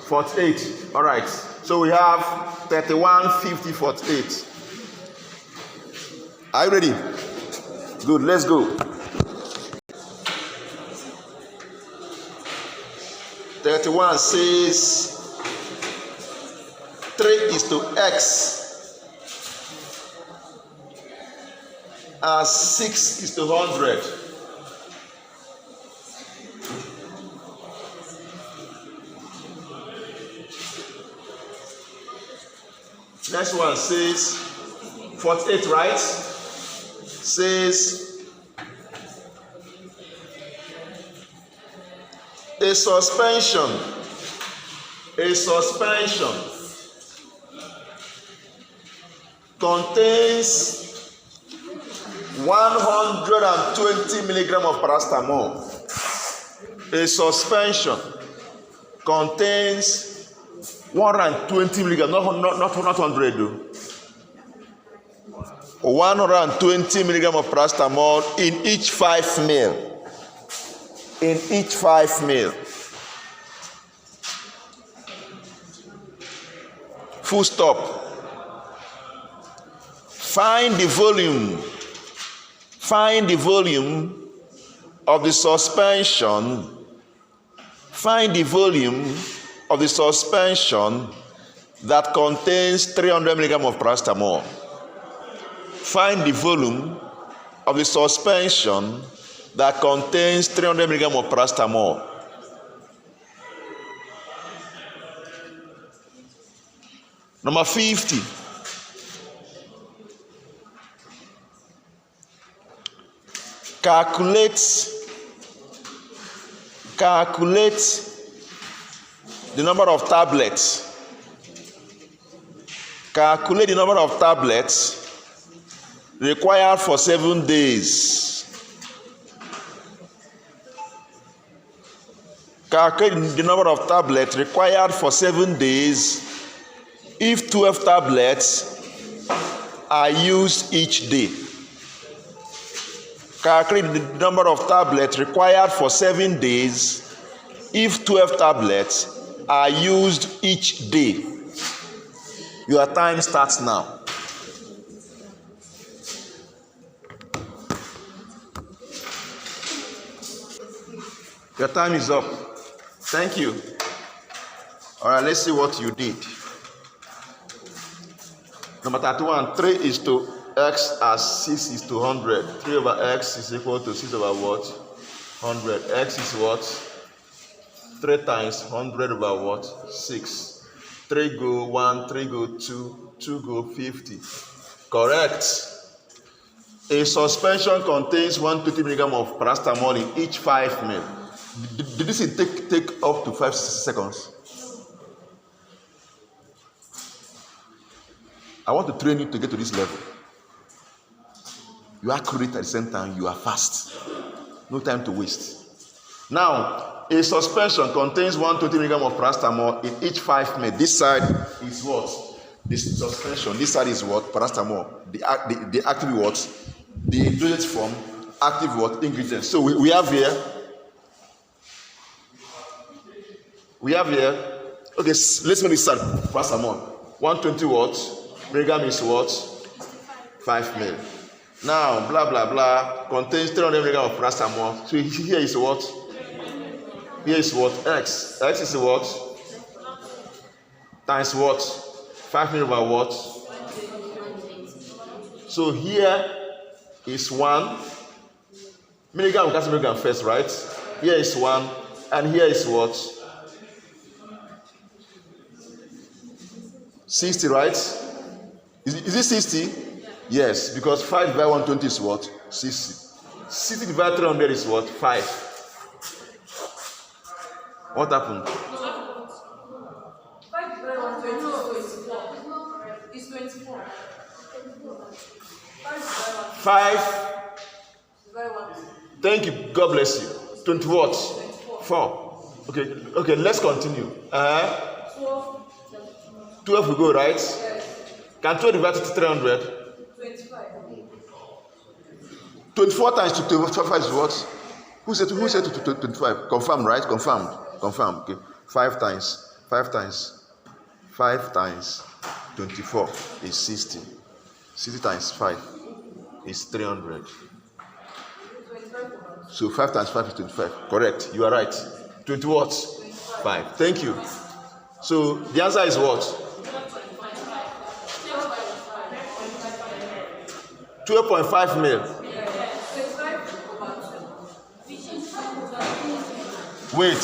48. All right. So we have 31, 50, 48. Are you ready? Good. Let's go. 31 says 3 is to x as 6 is to 100. Next one says 48, right? Says a suspension contains 120 milligram of paracetamol. A suspension contains 120 milligram, not 100 though. 120 milligram of paracetamol in each 5 ml. In each 5 ml. Full stop. Find the volume of the suspension. Find the volume of the suspension that contains 300 milligram of paracetamol. Find the volume of the suspension that contains 300 milligram of paracetamol. Number 50. Calculate the number of tablets. Calculate the number of tablets required for 7 days. Calculate the number of tablets required for 7 days if 12 tablets are used each day. Calculate the number of tablets required for 7 days if 12 tablets are used each day. Your time starts now. Your time is up. Thank you. All right, let's see what you did. Number 31, 3 is to x as 6 is to 100. 3 over x is equal to 6 over what? 100. X is what? 3 times 100 over what? 6. 3 go 1, 3 go 2, 2 go 50. Correct. A suspension contains 120 milligram of paracetamol in each 5 ml. Did this take up to 5 seconds? I want to train you to get to this level. You are accurate at the same time, you are fast. No time to waste. Now, a suspension contains 120 milligram of paracetamol in each 5 ml. This side is what? This suspension. This side is what? Paracetamol. The active what? The dosage form, active what? Ingredients. So we have here Okay, let's make it start. Paracetamol. 120 what? Milligram is what? 5 mil. Now, blah, blah, blah, contains 300 milligram of paracetamol. So here is what? Here is what? X. X is what? Times what? 5 mil over what? So here is 1 milligram. We can say milligram first, right? Here is 1, and here is what? 60, right? Is it 60? Yes, because 5 divided 120 is what? 60. 60 divided 300 is what? 5. What happened? 5 divided 120 is 24. 5. Thank you. God bless you. 20 what? 4. Okay, let's continue. 12 will go, right? Can 12 divide to 300? 24 times 25 is what? Who said to 25? Confirmed, right? Confirmed. Okay. 5 times 24 is 60. 60 times 5 is 300. So 5 times 5 is 25. Correct. You are right. 20 what? 5. Thank you. So the answer is what? 12.5 mil. Wait.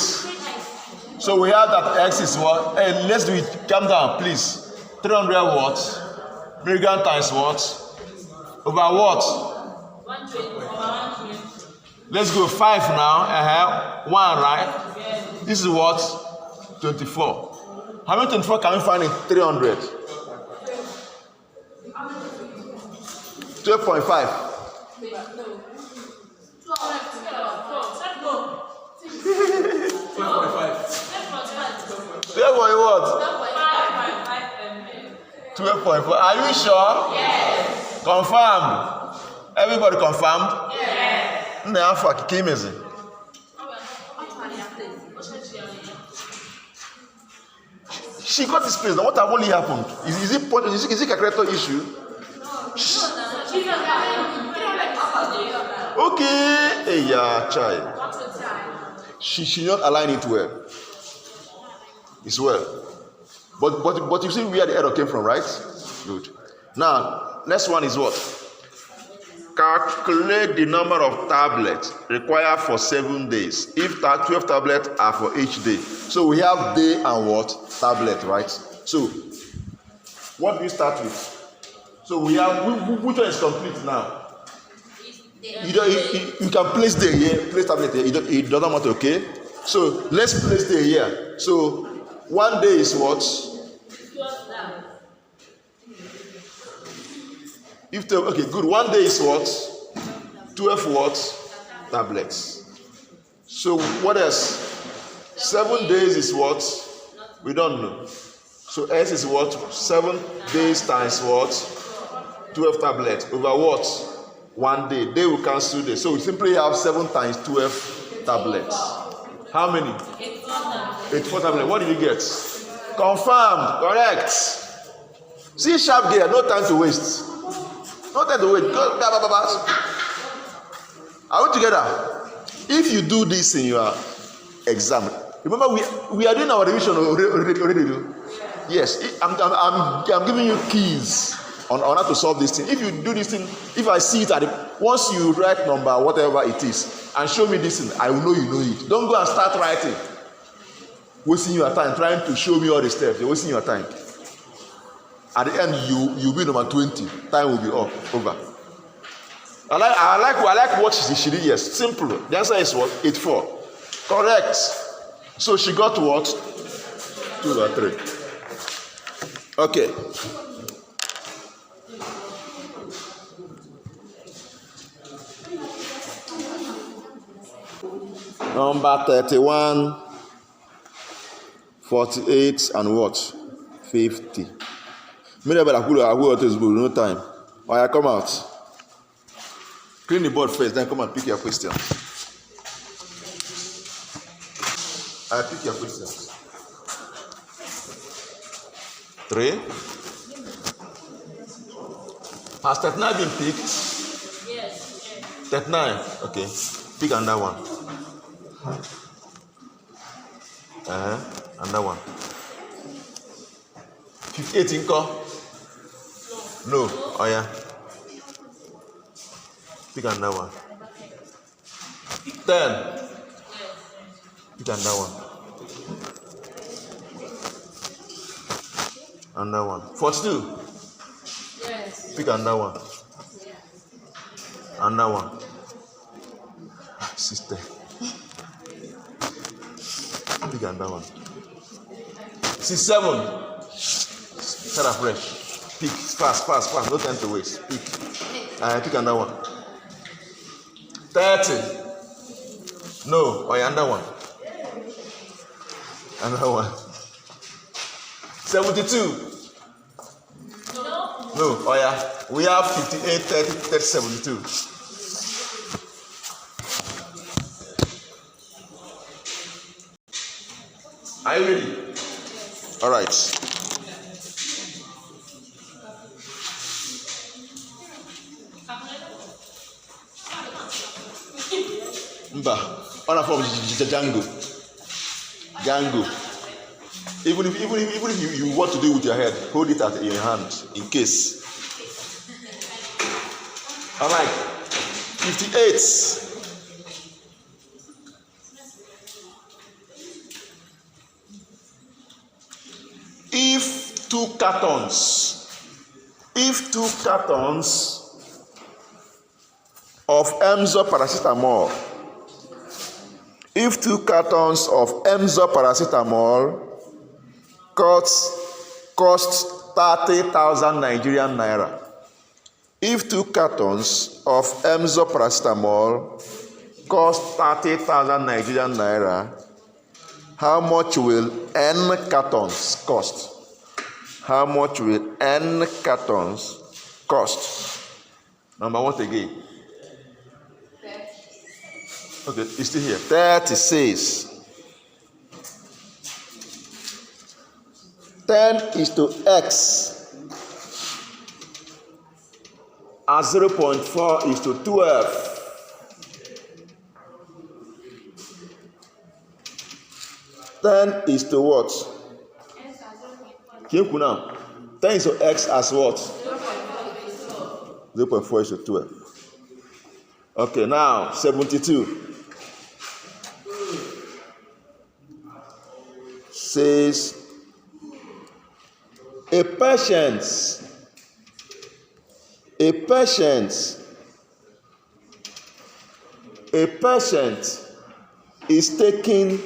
So we have that X is what? Hey, let's do it. Calm down, please. 300 what? Milligram times what? Over what? 120. Let's go 5 now. 1, right? This is what? 24. How many 24 can we find in 300? 12.5. 12 what? 12.4. Are you sure? Yes. Confirmed. Everybody confirmed? Yes. She got this place. Now what have only happened? Is it a character issue? Okay. Hey, yeah, child. She not align it well. It's well. But you see where the error came from, right? Good. Now, next one is what? Calculate the number of tablets required for 7 days. If 12 tablets are for each day. So we have day and what? Tablet, right? So, what do you start with? So we have, which one is complete now? You can place day here, place tablet here. It doesn't matter, okay? So let's place day here. So 1 day is what? Okay, good. 1 day is what? 12 what? Tablets. So what else? 7 days is what? We don't know. So S is what? 7 days times what? 12 tablets. Over what? 1 day. They will cancel this. So we simply have 7 times 12 tablets. How many? 84 tablets. What did you get? Confirmed. Correct. See sharp gear. No time to waste. No time to wait. Go. Are we together? If you do this in your exam, remember we are doing our revision already. Yes. I'm giving you keys on how to solve this thing. If you do this thing, if I see it once you write number, whatever it is, and show me this thing, I will know you know it. Don't go and start writing, wasting your time trying to show me all the steps. You're wasting your time. At the end, you'll be number 20. Time will be up, over. I like what she did. Yes, simple. The answer is what? 84. Correct. So she got what? 2 or 3. Okay. Number 31, 48, and what? 50. No time. Alright, come out. Clean the board first, then come and pick your questions. I pick your questions. 3. Has 39 been picked? Yes. 39. Okay. Pick another one. Another one. 58 inko? No. Oh yeah. Pick another one. 10. Pick another one. Another one. 42. Yes. Pick another one. Another one. Sister. Pick another one. 67. Start afresh. Pick fast. No time to waste. Pick. Pick another one. 30. No. Oh, yeah, another one. Another one. 72. No. Oh yeah. We have 58, 30, 30, 72. Are you ready? All right. Mba, on a form Django. Even if you want to do it with your head, hold it in your hand in case. All right. 58. If two cartons of Emzor paracetamol, cost 30,000 Nigerian naira. If 2 cartons of Emzor paracetamol cost 30,000 Nigerian naira, how much will N cartons cost? How much will N cartons cost? Number what again? 30. Okay, it's still here. 30 says 10 is to X and 0.4 is to 12. Ten is to what? 10 is to X as what? 0.4 is to 12. Okay, now 72 says a patient is taking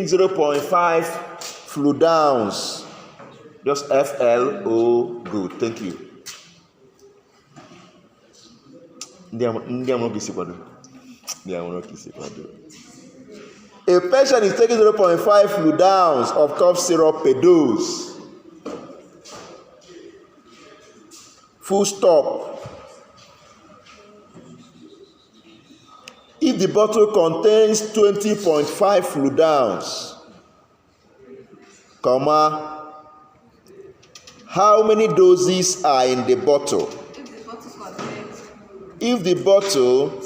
0.5 fludowns. Just FLO. Good, thank you. A patient is taking 0.5 fludowns of cough syrup per dose. Full stop. If the bottle contains 20.5 fludowns, how many doses are in the bottle? If the bottle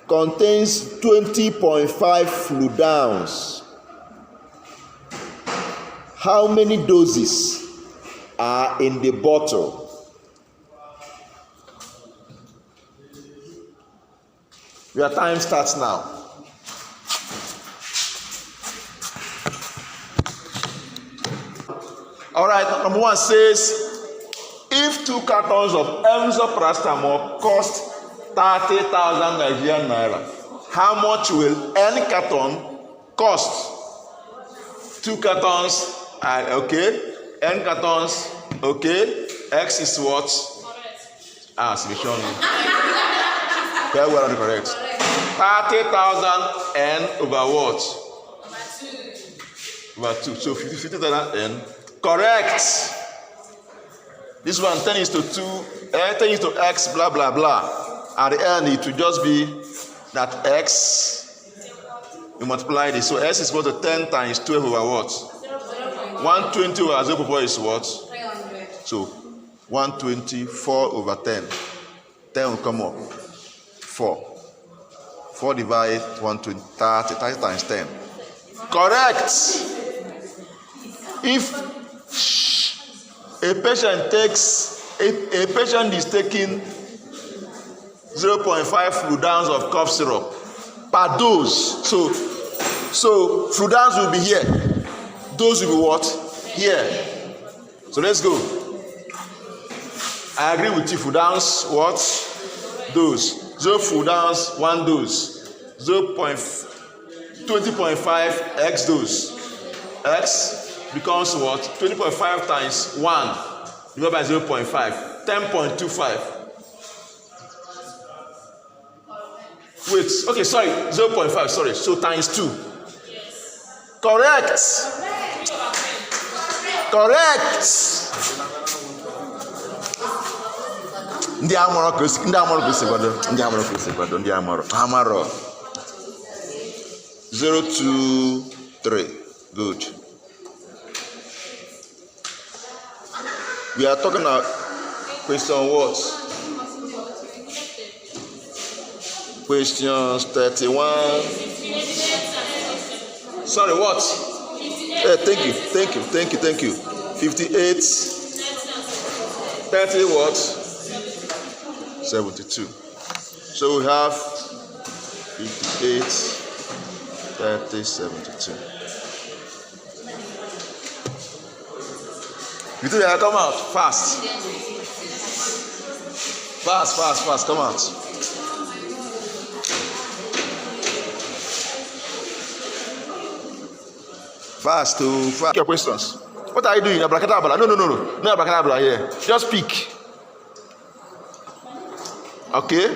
contains 20.5 fludowns, how many doses are in the bottle? Your time starts now. All right, number 1 says, if 2 cartons of Emzor paracetamol cost 30,000 Nigerian naira, how much will N carton cost? 2 cartons, okay. N cartons, okay. X is what? Correct. Very well and correct. 30,000 N over what? Over 2. So 50,000 N. Correct. This one 10 is to 2, 10 is to X, blah, blah, blah. At the end, it will just be that X You multiply this. So S is equal to 10 times 12 over what? 120 over 0.4 is what? 300. So 124 over 10. 10 will come up. 4. 4 divided 120, 30. 30 times 10. Correct. If a patient is taking 0.5 fluidans of cough syrup per dose. So fluidans will be here. Dose will be what? Here. So let's go. I agree with you. Fluidans, what? Dose. 0 fluidans, 1 dose. 20.5 x dose. X becomes what? 20.5 times 1 divided by 0.5. 10.25. Wait, okay, sorry, 0.5, sorry. So times 2. Correct. Correct. Ndị amụrụ amaro. 0, 2, 3. Good. We are talking about question what? Questions 31. Sorry, what? Thank you. 58. 30 what? 72. So we have 58, 30, 72. You think they come out fast? Fast, come out. Fast. Your questions. What are you doing? Abracadabra? No, abracadabra here. Just speak. Okay?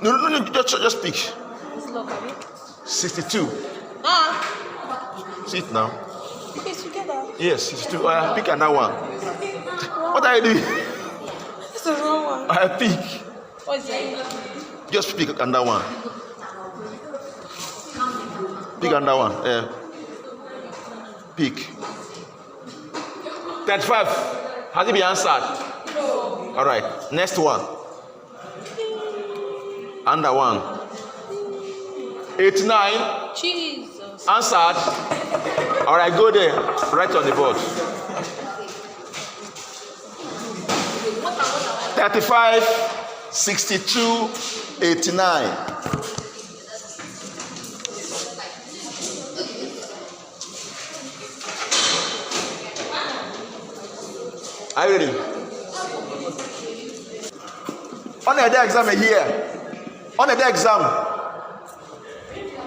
No, just speak. 62. Sit now. It's together. Yes, 62. Pick another one. What are you doing? It's the wrong one. I pick. What is it? Just pick another one. Pick another one. Pick. 35. Has it been answered? No. All right. Next one. Under one. 89. Jesus. Answered. All right, go there. Right on the board. 35, 62, 89. Are you ready? On the day exam here. On the day exam.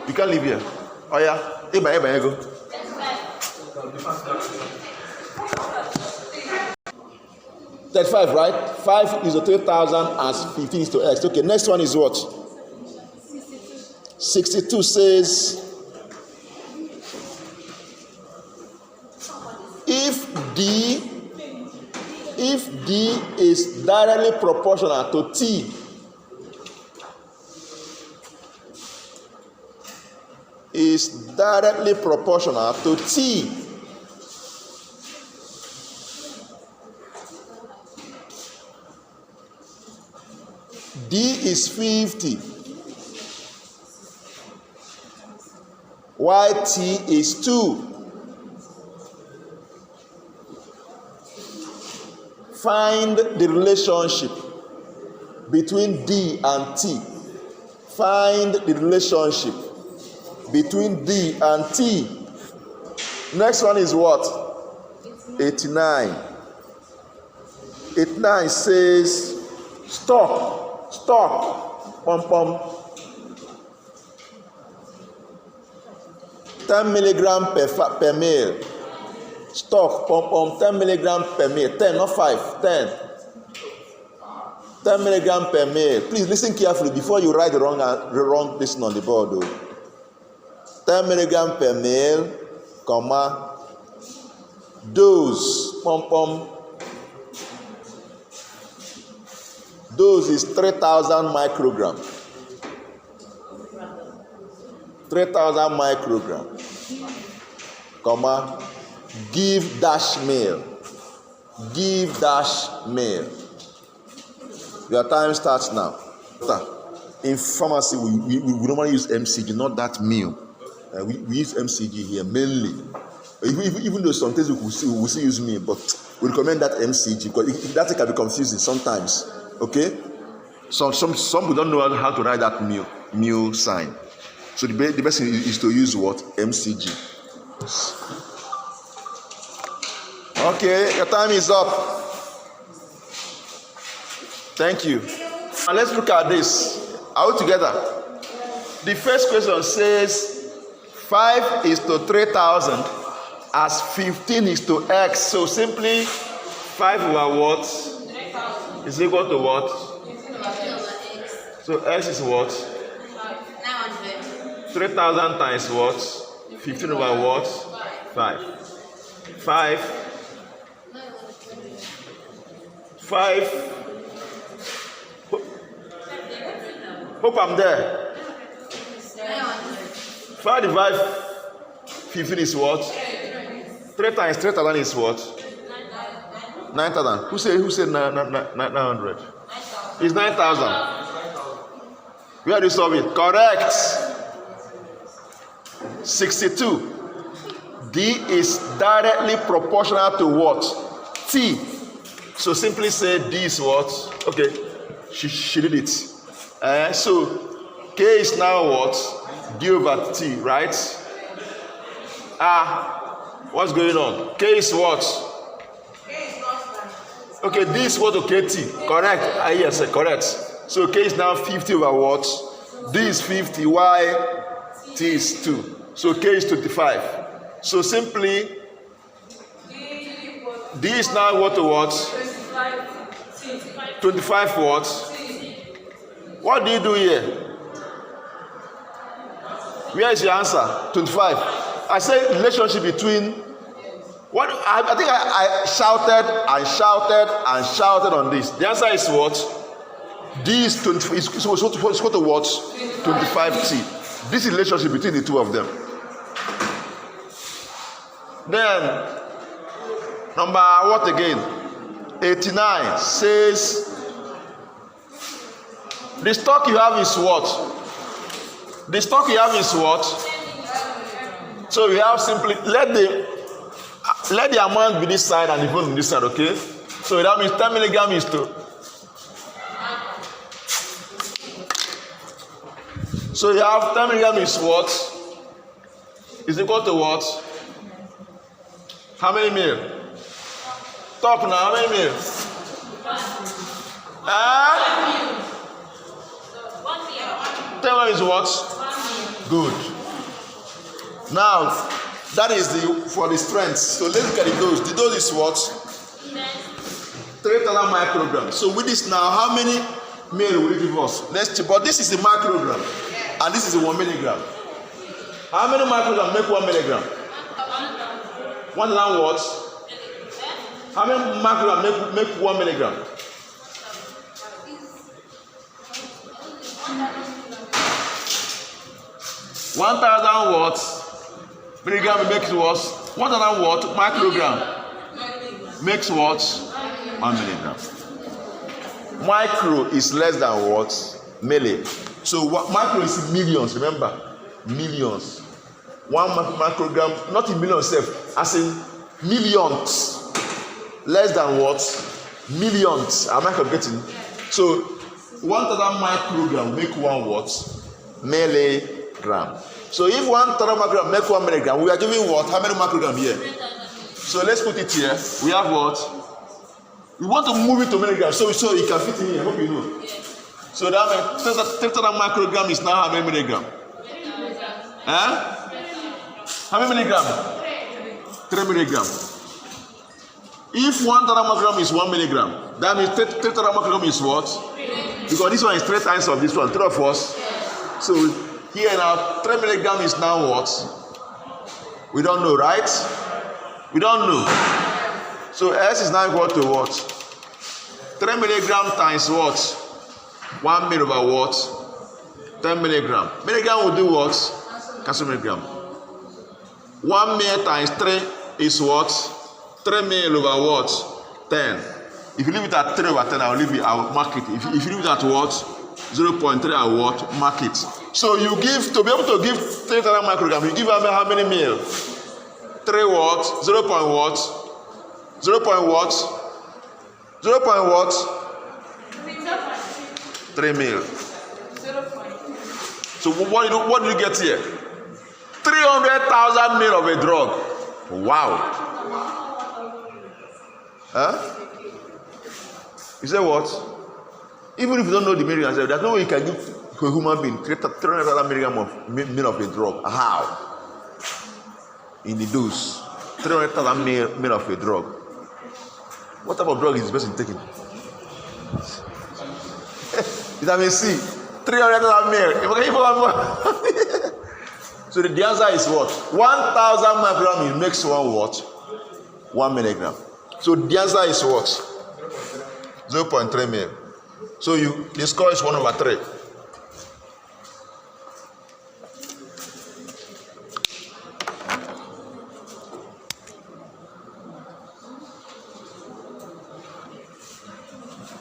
You can't leave here. Oh yeah. Eba, go. $35, right? 5 is to 3,000 and 15 is to X. Okay, next one is what? 62 says if D is directly proportional to T, is directly proportional to T, D is 50, while T is 2. Find the relationship between D and T. Find the relationship between D and T. Next one is what? 89. 89 says stop. Pom. 10 milligram per ml. Stock, pom, 10 milligram per ml. 10, not 5, 10. 10 milligram per ml. Please listen carefully before you write the wrong listen on the board. Though. 10 milligram per ml, comma, dose, pom. Dose is 3,000 microgram. 3,000 microgram. Comma. Give dash meal. Give dash meal. Your time starts now. In pharmacy, we normally use MCG, not that meal. We use MCG here mainly. Even though sometimes we will still use meal, but we recommend that MCG because that can be confusing sometimes. Okay? Some people don't know how to write that meal sign. So the best thing is to use what? MCG. Okay, your time is up. Thank you. Now let's look at this. Are we together? The first question says 5 is to 3,000 as 15 is to x. So simply 5 over what is equal to what? So x is what? 3,000 times what? 15 over what? 5. 5. Hope I'm there. 5 divided 15 is what? 3 times 3,000 is what? 9,000. Who said 900? It's 9,000. Where do you solve it? Correct. 62. D is directly proportional to what? T. So simply say D is what? Okay, she did it. So K is now what? D over T, right? What's going on? K is what? Okay, D is what to KT. Correct. Yes, correct. So K is now 50 over what? D is 50. Y? T is 2. So K is 25. So simply D is now what to what? 25 what? What do you do here? Where is your answer? 25. I said relationship between what? I think I shouted and shouted and shouted on this. The answer is what? D is 20. It's what to what? 25T. This is relationship between the two of them. Then number what again? 89 says the stock you have is what? The stock you have is what? So we have simply let the amount be this side and the volume this side, okay? So that means 10 milligram is to. So you have 10 milligram is what? Is equal to what? How many mil? Talk now, how many mil? 10 mil is what? Good. Now, that is for the strength. So let's look at the dose. The dose is what? 3,000 micrograms. So with this now, how many mil will it give us? Let's check. But this is the microgram, and this is the 1 milligram. How many micrograms make 1 milligram? 1,000 what? How many micrograms make 1 milligram? 1,000 what? Milligram makes what? 1,000 what? Microgram makes what? 1 milligram. Micro is less than what? Milli. So what micro is in millions, remember? Millions. 1 microgram, not in millions, as in millions. Less than what? Millions. Am I forgetting? So 1,000 microgram make 1 what? Milligram. So if 1,000 microgram make 1 milligram, we are giving what? How many microgram here? So let's put it here. We have what? We want to move it to milligram so it can fit in here. I hope you know. So that means 3,000 microgram is now how many milligram? How many milligram? 3 milligram. If 1,000 microgram is 1 milligram, that means 3,000 microgram is what? Because this one is 3 times of this one, 3 of us. So here now, 3 milligram is now what? We don't know, right? We don't know. So S is now equal to what? 3 milligram times what? 1 mil over what? 10 milligram. Milligram will do what? Cancel milligram. 1 mil times 3 is what? 3 mil over what? 10. If you leave it at 3 over 10, I'll mark it. If you leave it at what? 0.3, I'll what? Mark it. So you give, to be able to give 3,000 micrograms, you give how many mil? 3 what? 0. What? 0. What? 0. What? 3 mil. So what did you get here? 300,000 mil of a drug. Wow. Huh? You say what? Even if you don't know the milligrams, there's no way you can give to a human being 300,000 mil of a drug. How? In the dose. 300,000 mil of a drug. What type of drug is this person taking? Vitamin C. 300,000 mil. So the answer is what? 1,000 micrograms makes one what? 1 milligram. So the answer is what? 0.3 mil. So the score is 1 over 3.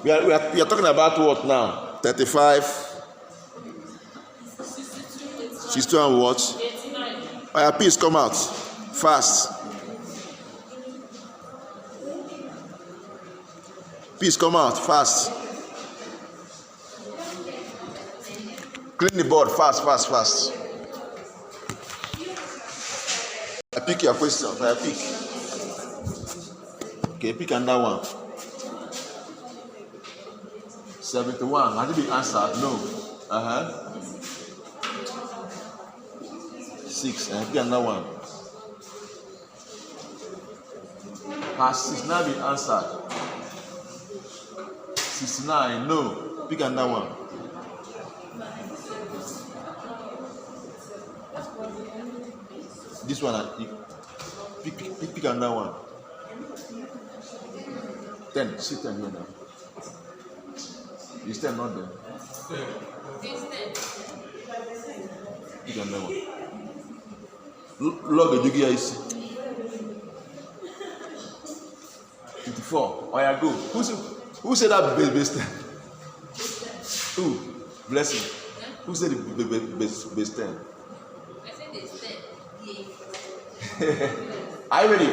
We are talking about what now? 35, 62 and what? 89. Please come out fast. Please come out fast. Clean the board fast. I pick your questions. I pick. Okay, pick another one. 71. Has it been answered? No. 6. Pick another one. Has 69 been answered? 69. No. Pick another one. This one. Pick another one. 10. Sit 10 here now. Is 10 not there? Pick another one. Log a jiggy ice. 54. Oh yeah, go. Who said that base 10? Who? Blessing. Who said the base 10? I said it's 10. Are you ready?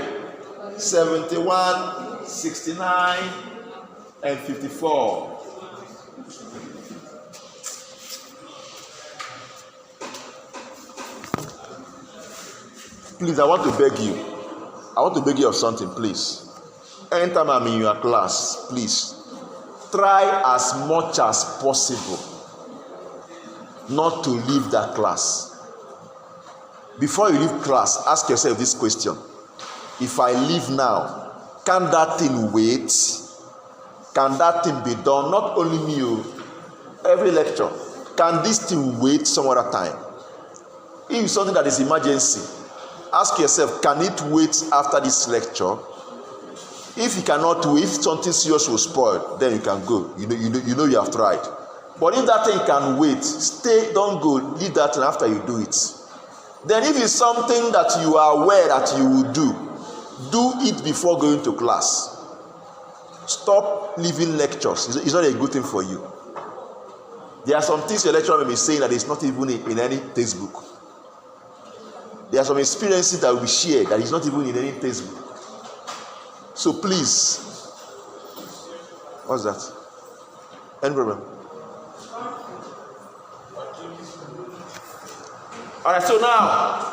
71, 69, and 54. Please, I want to beg you of something, please. Anytime I'm in your class, please, try as much as possible not to leave that class. Before you leave class, ask yourself this question. If I leave now, can that thing wait? Can that thing be done? Not only me, every lecture. Can this thing wait some other time? If it's something that is emergency, ask yourself, can it wait after this lecture? If you cannot wait, if something serious will spoil, then you can go. You know you have tried. But if that thing can wait, stay, don't go, leave that thing after you do it. Then if it's something that you are aware that you will do it before going to class. Stop leaving lectures. It's not a good thing for you. There are some things your lecturer may be saying that is not even in any textbook. There are some experiences that will be shared that is not even in any textbook. So please, what's that? Any problem? All right, so now,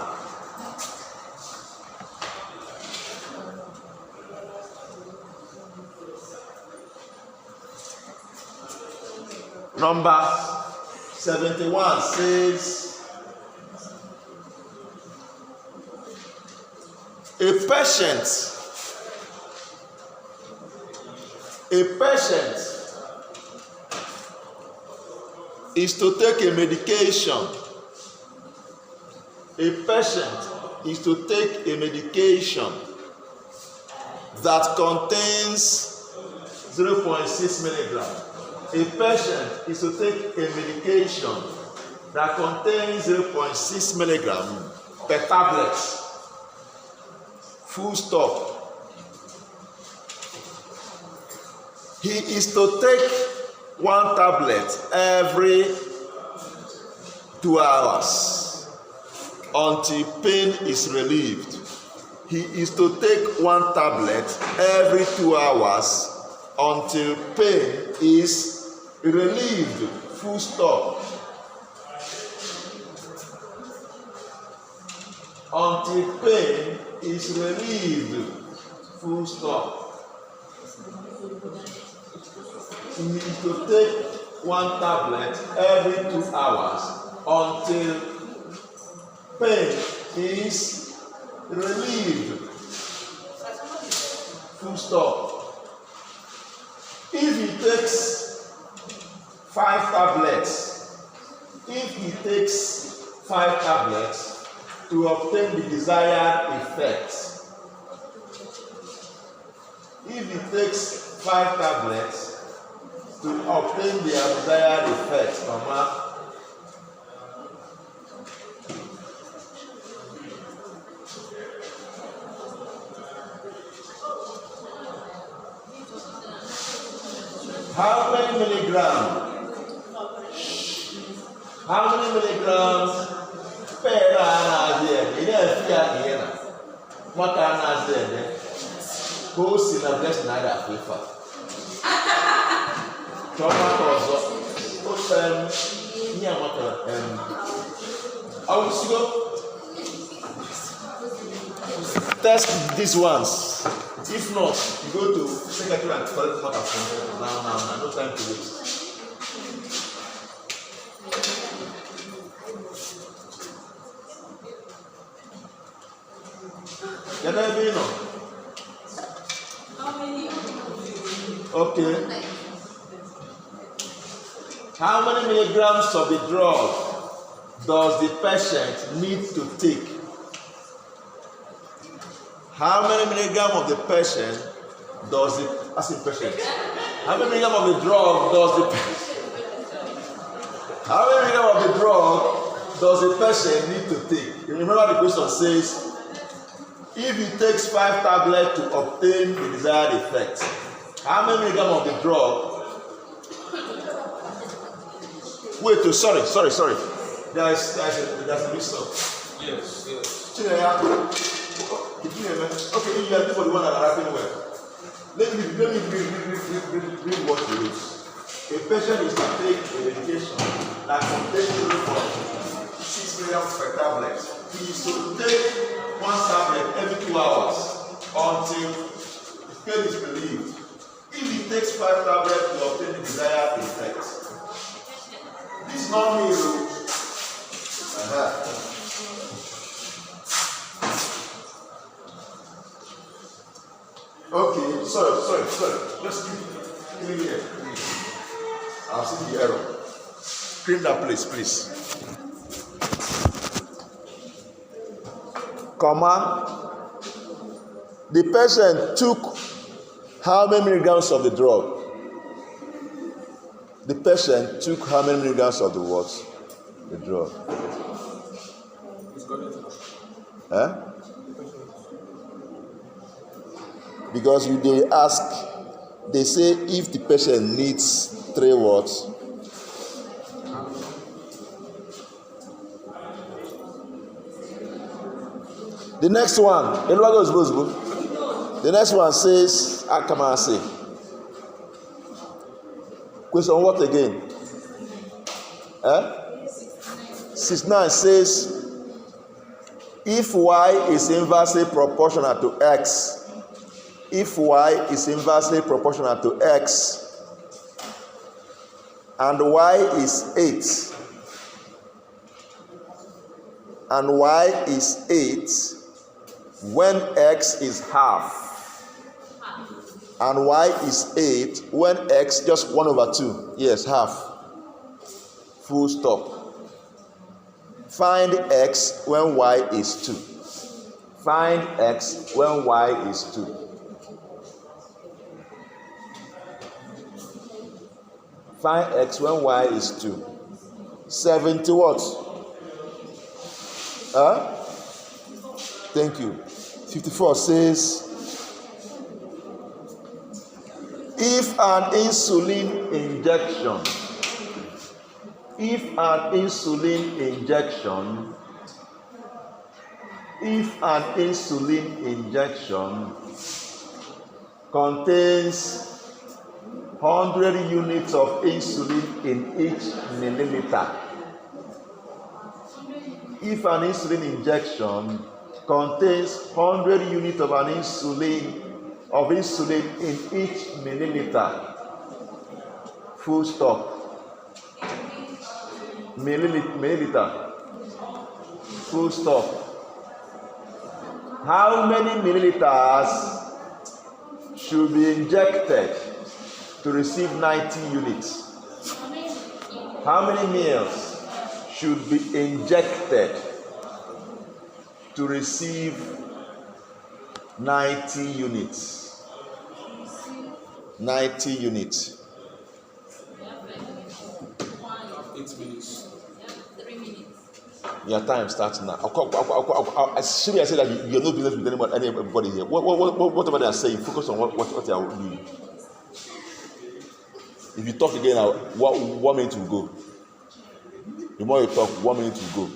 number 71 says, a patient is to take a medication. A patient is to take a medication that contains 0.6 milligram. a patient is to take a medication that contains 0.6 milligram per tablet, full stop. He is to take one tablet every 2 hours until pain is relieved. He is to take one tablet every 2 hours until pain is relieved. Full stop. Until pain is relieved. Full stop. He is to take one tablet every 2 hours until pain is relieved. Full stop. If he takes 5 tablets to obtain the desired effect. If he takes 5 tablets to obtain the desired effect, how many milligrams per anazia? What anazia? Go see the blessed night of FIFA. Test these ones. If not, you go to secretary and collect matter from now, no time to wait. Can I be no? Okay. How many milligrams of the drug does the patient need to take? How many milligrams of the patient does the patient? How many milligrams of the drug does the How many milligrams of the drug does the patient need to take? You remember the question says, if he takes 5 tablets to obtain the desired effect, how many milligrams of the drug? Wait, sorry. There's a mix-up. Yes. Okay, you are for the one that are happening well. Let me read what you read. A patient is to take a medication that contains 0.6 milligrams per tablet. He is to take 1 tablet every 2 hours until the pain is relieved. If he takes 5 tablets to obtain the desired effect, this is not me. Okay, sorry. Just give me here. I'll see the error. Clean that place, please. Comma. The patient took how many milligrams of the drug? The patient took how many milligrams of the what? The drug. Because they say if the patient needs 3 words. The next one, the next one says, how come I say? Question what again? 69 says, if y is inversely proportional to x, if y is inversely proportional to x, and y is 8, and y is 8, when x is half, and y is 8, when x just 1/2, yes, half, full stop. Find x when y is 2. Find x when y is 2. Find x when y is 2. 70 what? Thank you. 54 says, if an insulin injection contains 100 units of insulin in each milliliter. If an insulin injection contains 100 units of insulin in each milliliter. Full stop. Milliliter. Full stop. How many milliliters should be injected to receive 90 units? How many mils should be injected to receive 90 units? 90 units. 8 minutes. 3 minutes. Your time starts now. I say that you are not business with anybody here. Whatever they are saying, focus on what they are doing. If you talk again, 1 minute will go. The more you talk, 1 minute will go.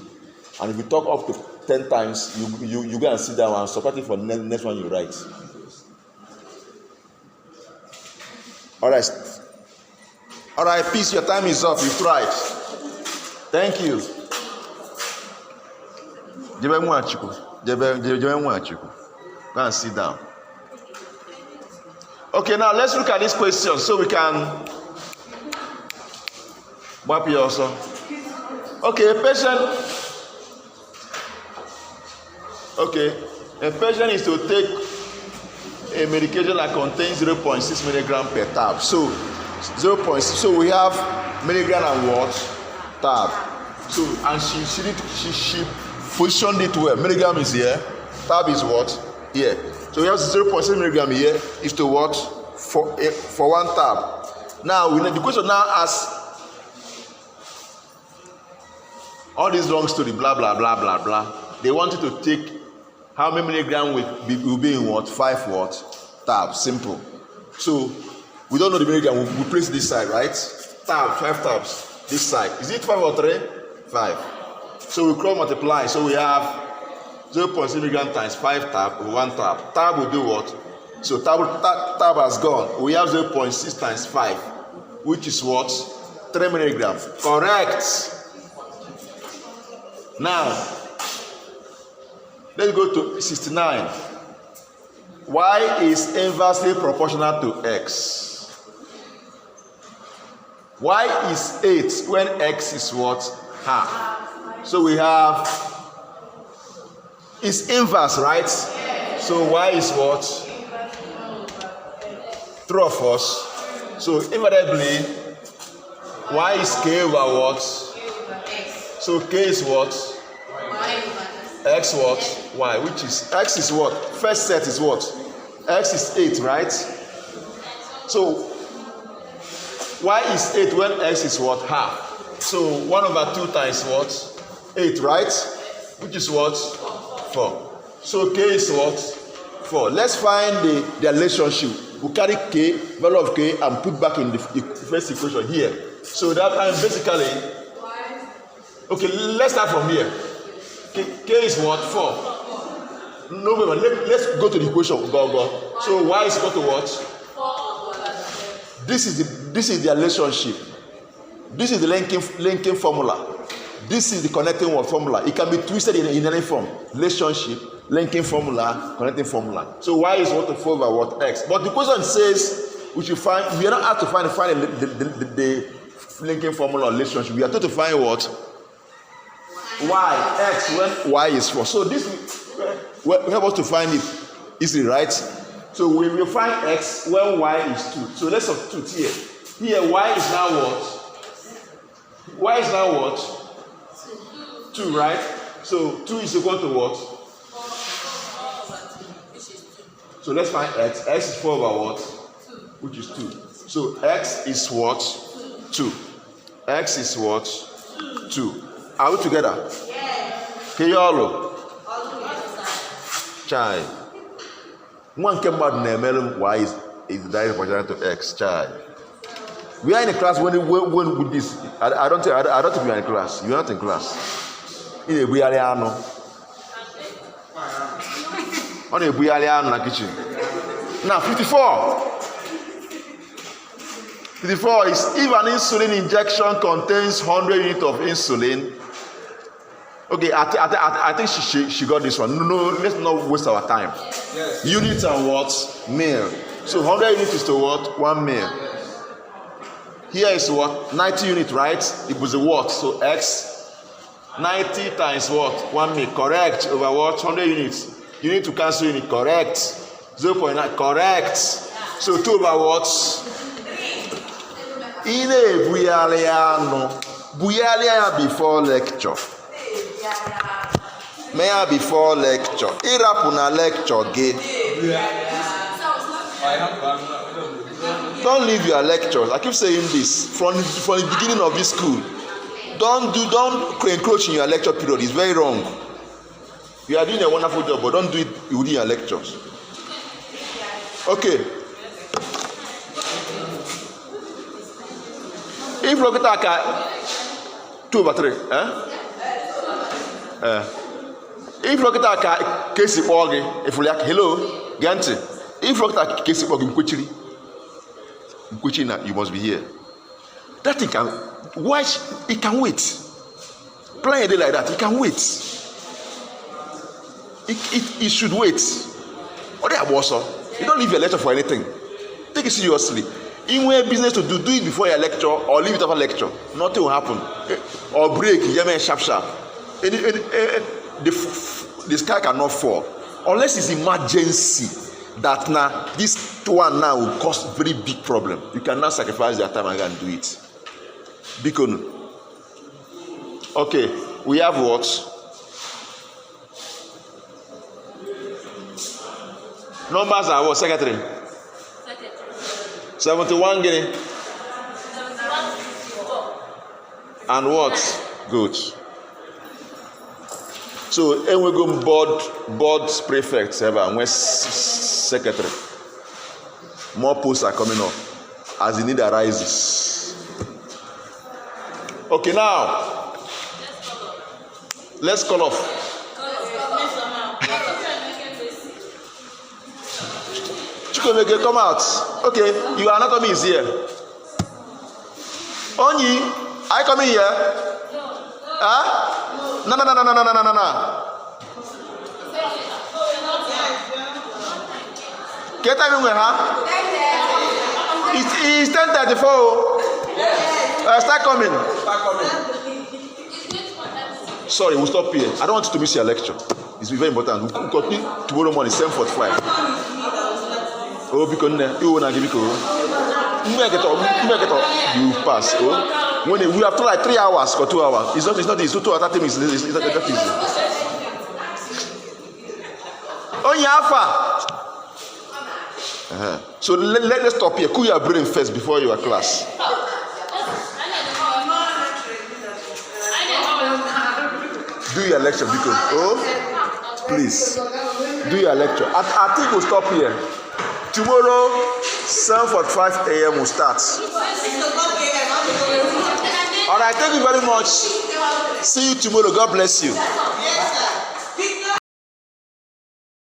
And if you talk up to 10 times, you go and sit down and support it for the next one you write. All right, peace. Your time is up. You tried. Thank you. Go and sit down. Okay, now let's look at this question so we can map it also. Okay, a patient is to take a medication that contains 0.6 milligram per tab. So 0.6. So we have milligram and what? Tab. So and she positioned it well. Milligram is here. Tab is what? Here. So we have 0.6 milligram here is to what? For 1 tab. Now the question now asks all this long story, blah blah blah blah blah. They wanted to take how many milligram will be in what? 5 what? Tabs. Simple. So we don't know the milligram. We place this side, right? Tab, 5 tabs. This side. Is it 5 or 3? 5. So we cross multiply. So we have 0.6 milligram times 5 tab, 1 tab. Tab will do what? So tab has gone. We have 0.6 times 5, which is what? 3 milligrams. Correct. Now, let's go to 69. Y is inversely proportional to x. Y is 8 when x is what? Half. So we have, it's inverse, right? So y is what? True of us. So invariably, y is k over what? So k is what? X what? Y, which is x is what? First set is what? X is 8, right? So y is 8 when x is what? Half. So 1 over 2 times what? 8, right? Which is what? 4. So k is what? 4. Let's find the relationship. We carry k, value of k, and put back in the first equation here. So that time basically, okay, let's start from here. K is what? 4. No, let's go to the equation. Go. So y is equal to what? 4. This is the relationship. This is the linking formula. This is the connecting word formula. It can be twisted in any form. Relationship, linking formula, connecting formula. So y is what to 4 over what? X. But the question says we are not asked to find the linking formula or relationship. We are told to find what? Y, x when y is 4. So this will help us to find it easily, right? So we will find x when y is 2. So let's substitute here. Here y is now what? Y is now what? 2, right? So 2 is equal to what? So let's find x. X is 4 over what? 2. Which is 2. So x is what? 2. X is what? 2. Are we together? Yes. Can you all know? All together. Chai. One came out and y is direct proportional to x. Chai. We are in a class when with this. I don't think we are in class. You are not in class. In a buyaliano. On a buyaliano in the kitchen. Now 54. 54 is if an insulin injection contains 100 units of insulin. Okay, I think she got this one. No, let's not waste our time. Yes. Units and what? Mil. So 100 units is to what? 1 mil. Here is what? 90 units, right? It was a what? So X 90 times what? 1 mil. Correct. Over what? 100 units. You need to cancel unit. Correct. 0.9. Correct. So 2 over what? Ine buyaliano. Buyalia before lecture. May I before lecture? Irapuna lecture gay. Don't leave your lectures. I keep saying this from the beginning of this school. Don't encroach in your lecture period. It's very wrong. You are doing a wonderful job, but don't do it within your lectures. Okay. If look at 2 over 3, if look at case orgy, if we like hello, Ganti. If look at case orgy, you must be here. That thing can watch. It can wait. Plan a day like that. It can wait. It should wait. Or they are also. You don't leave your lecture for anything. Take it seriously. In where business to do it before your lecture or leave it after lecture. Nothing will happen. Or break. Sharp. The sky cannot fall unless it's emergency. That now this one now will cause very big problem. You cannot sacrifice your time and go and do it. Because okay, we have what? Numbers are what, secretary? 71 guinea. And what? Good. So, and we go board prefects ever and West secretary. More posts are coming up as the need arises. Okay, now let's call off. Chikomeke, come out. Okay, your anatomy is here. Onyi, are you coming here? Huh? No. Get time in huh? It's 10:34. Start coming. Sorry, we'll stop here. I don't want you to miss your lecture. It's very important. We'll continue tomorrow morning, 7:45. Oh, because you wanna give me you pass. Oh, when we have to like 3 hours or 2 hours. It's not easy. 2 or 30 minutes. It's not that easy. Oh, Yafa. So let's stop here. Cool your brain first before your class. Do your lecture, because please do your lecture. I think we'll stop here. Tomorrow, 7:45 a.m. will start. All right, thank you very much. See you tomorrow. God bless you.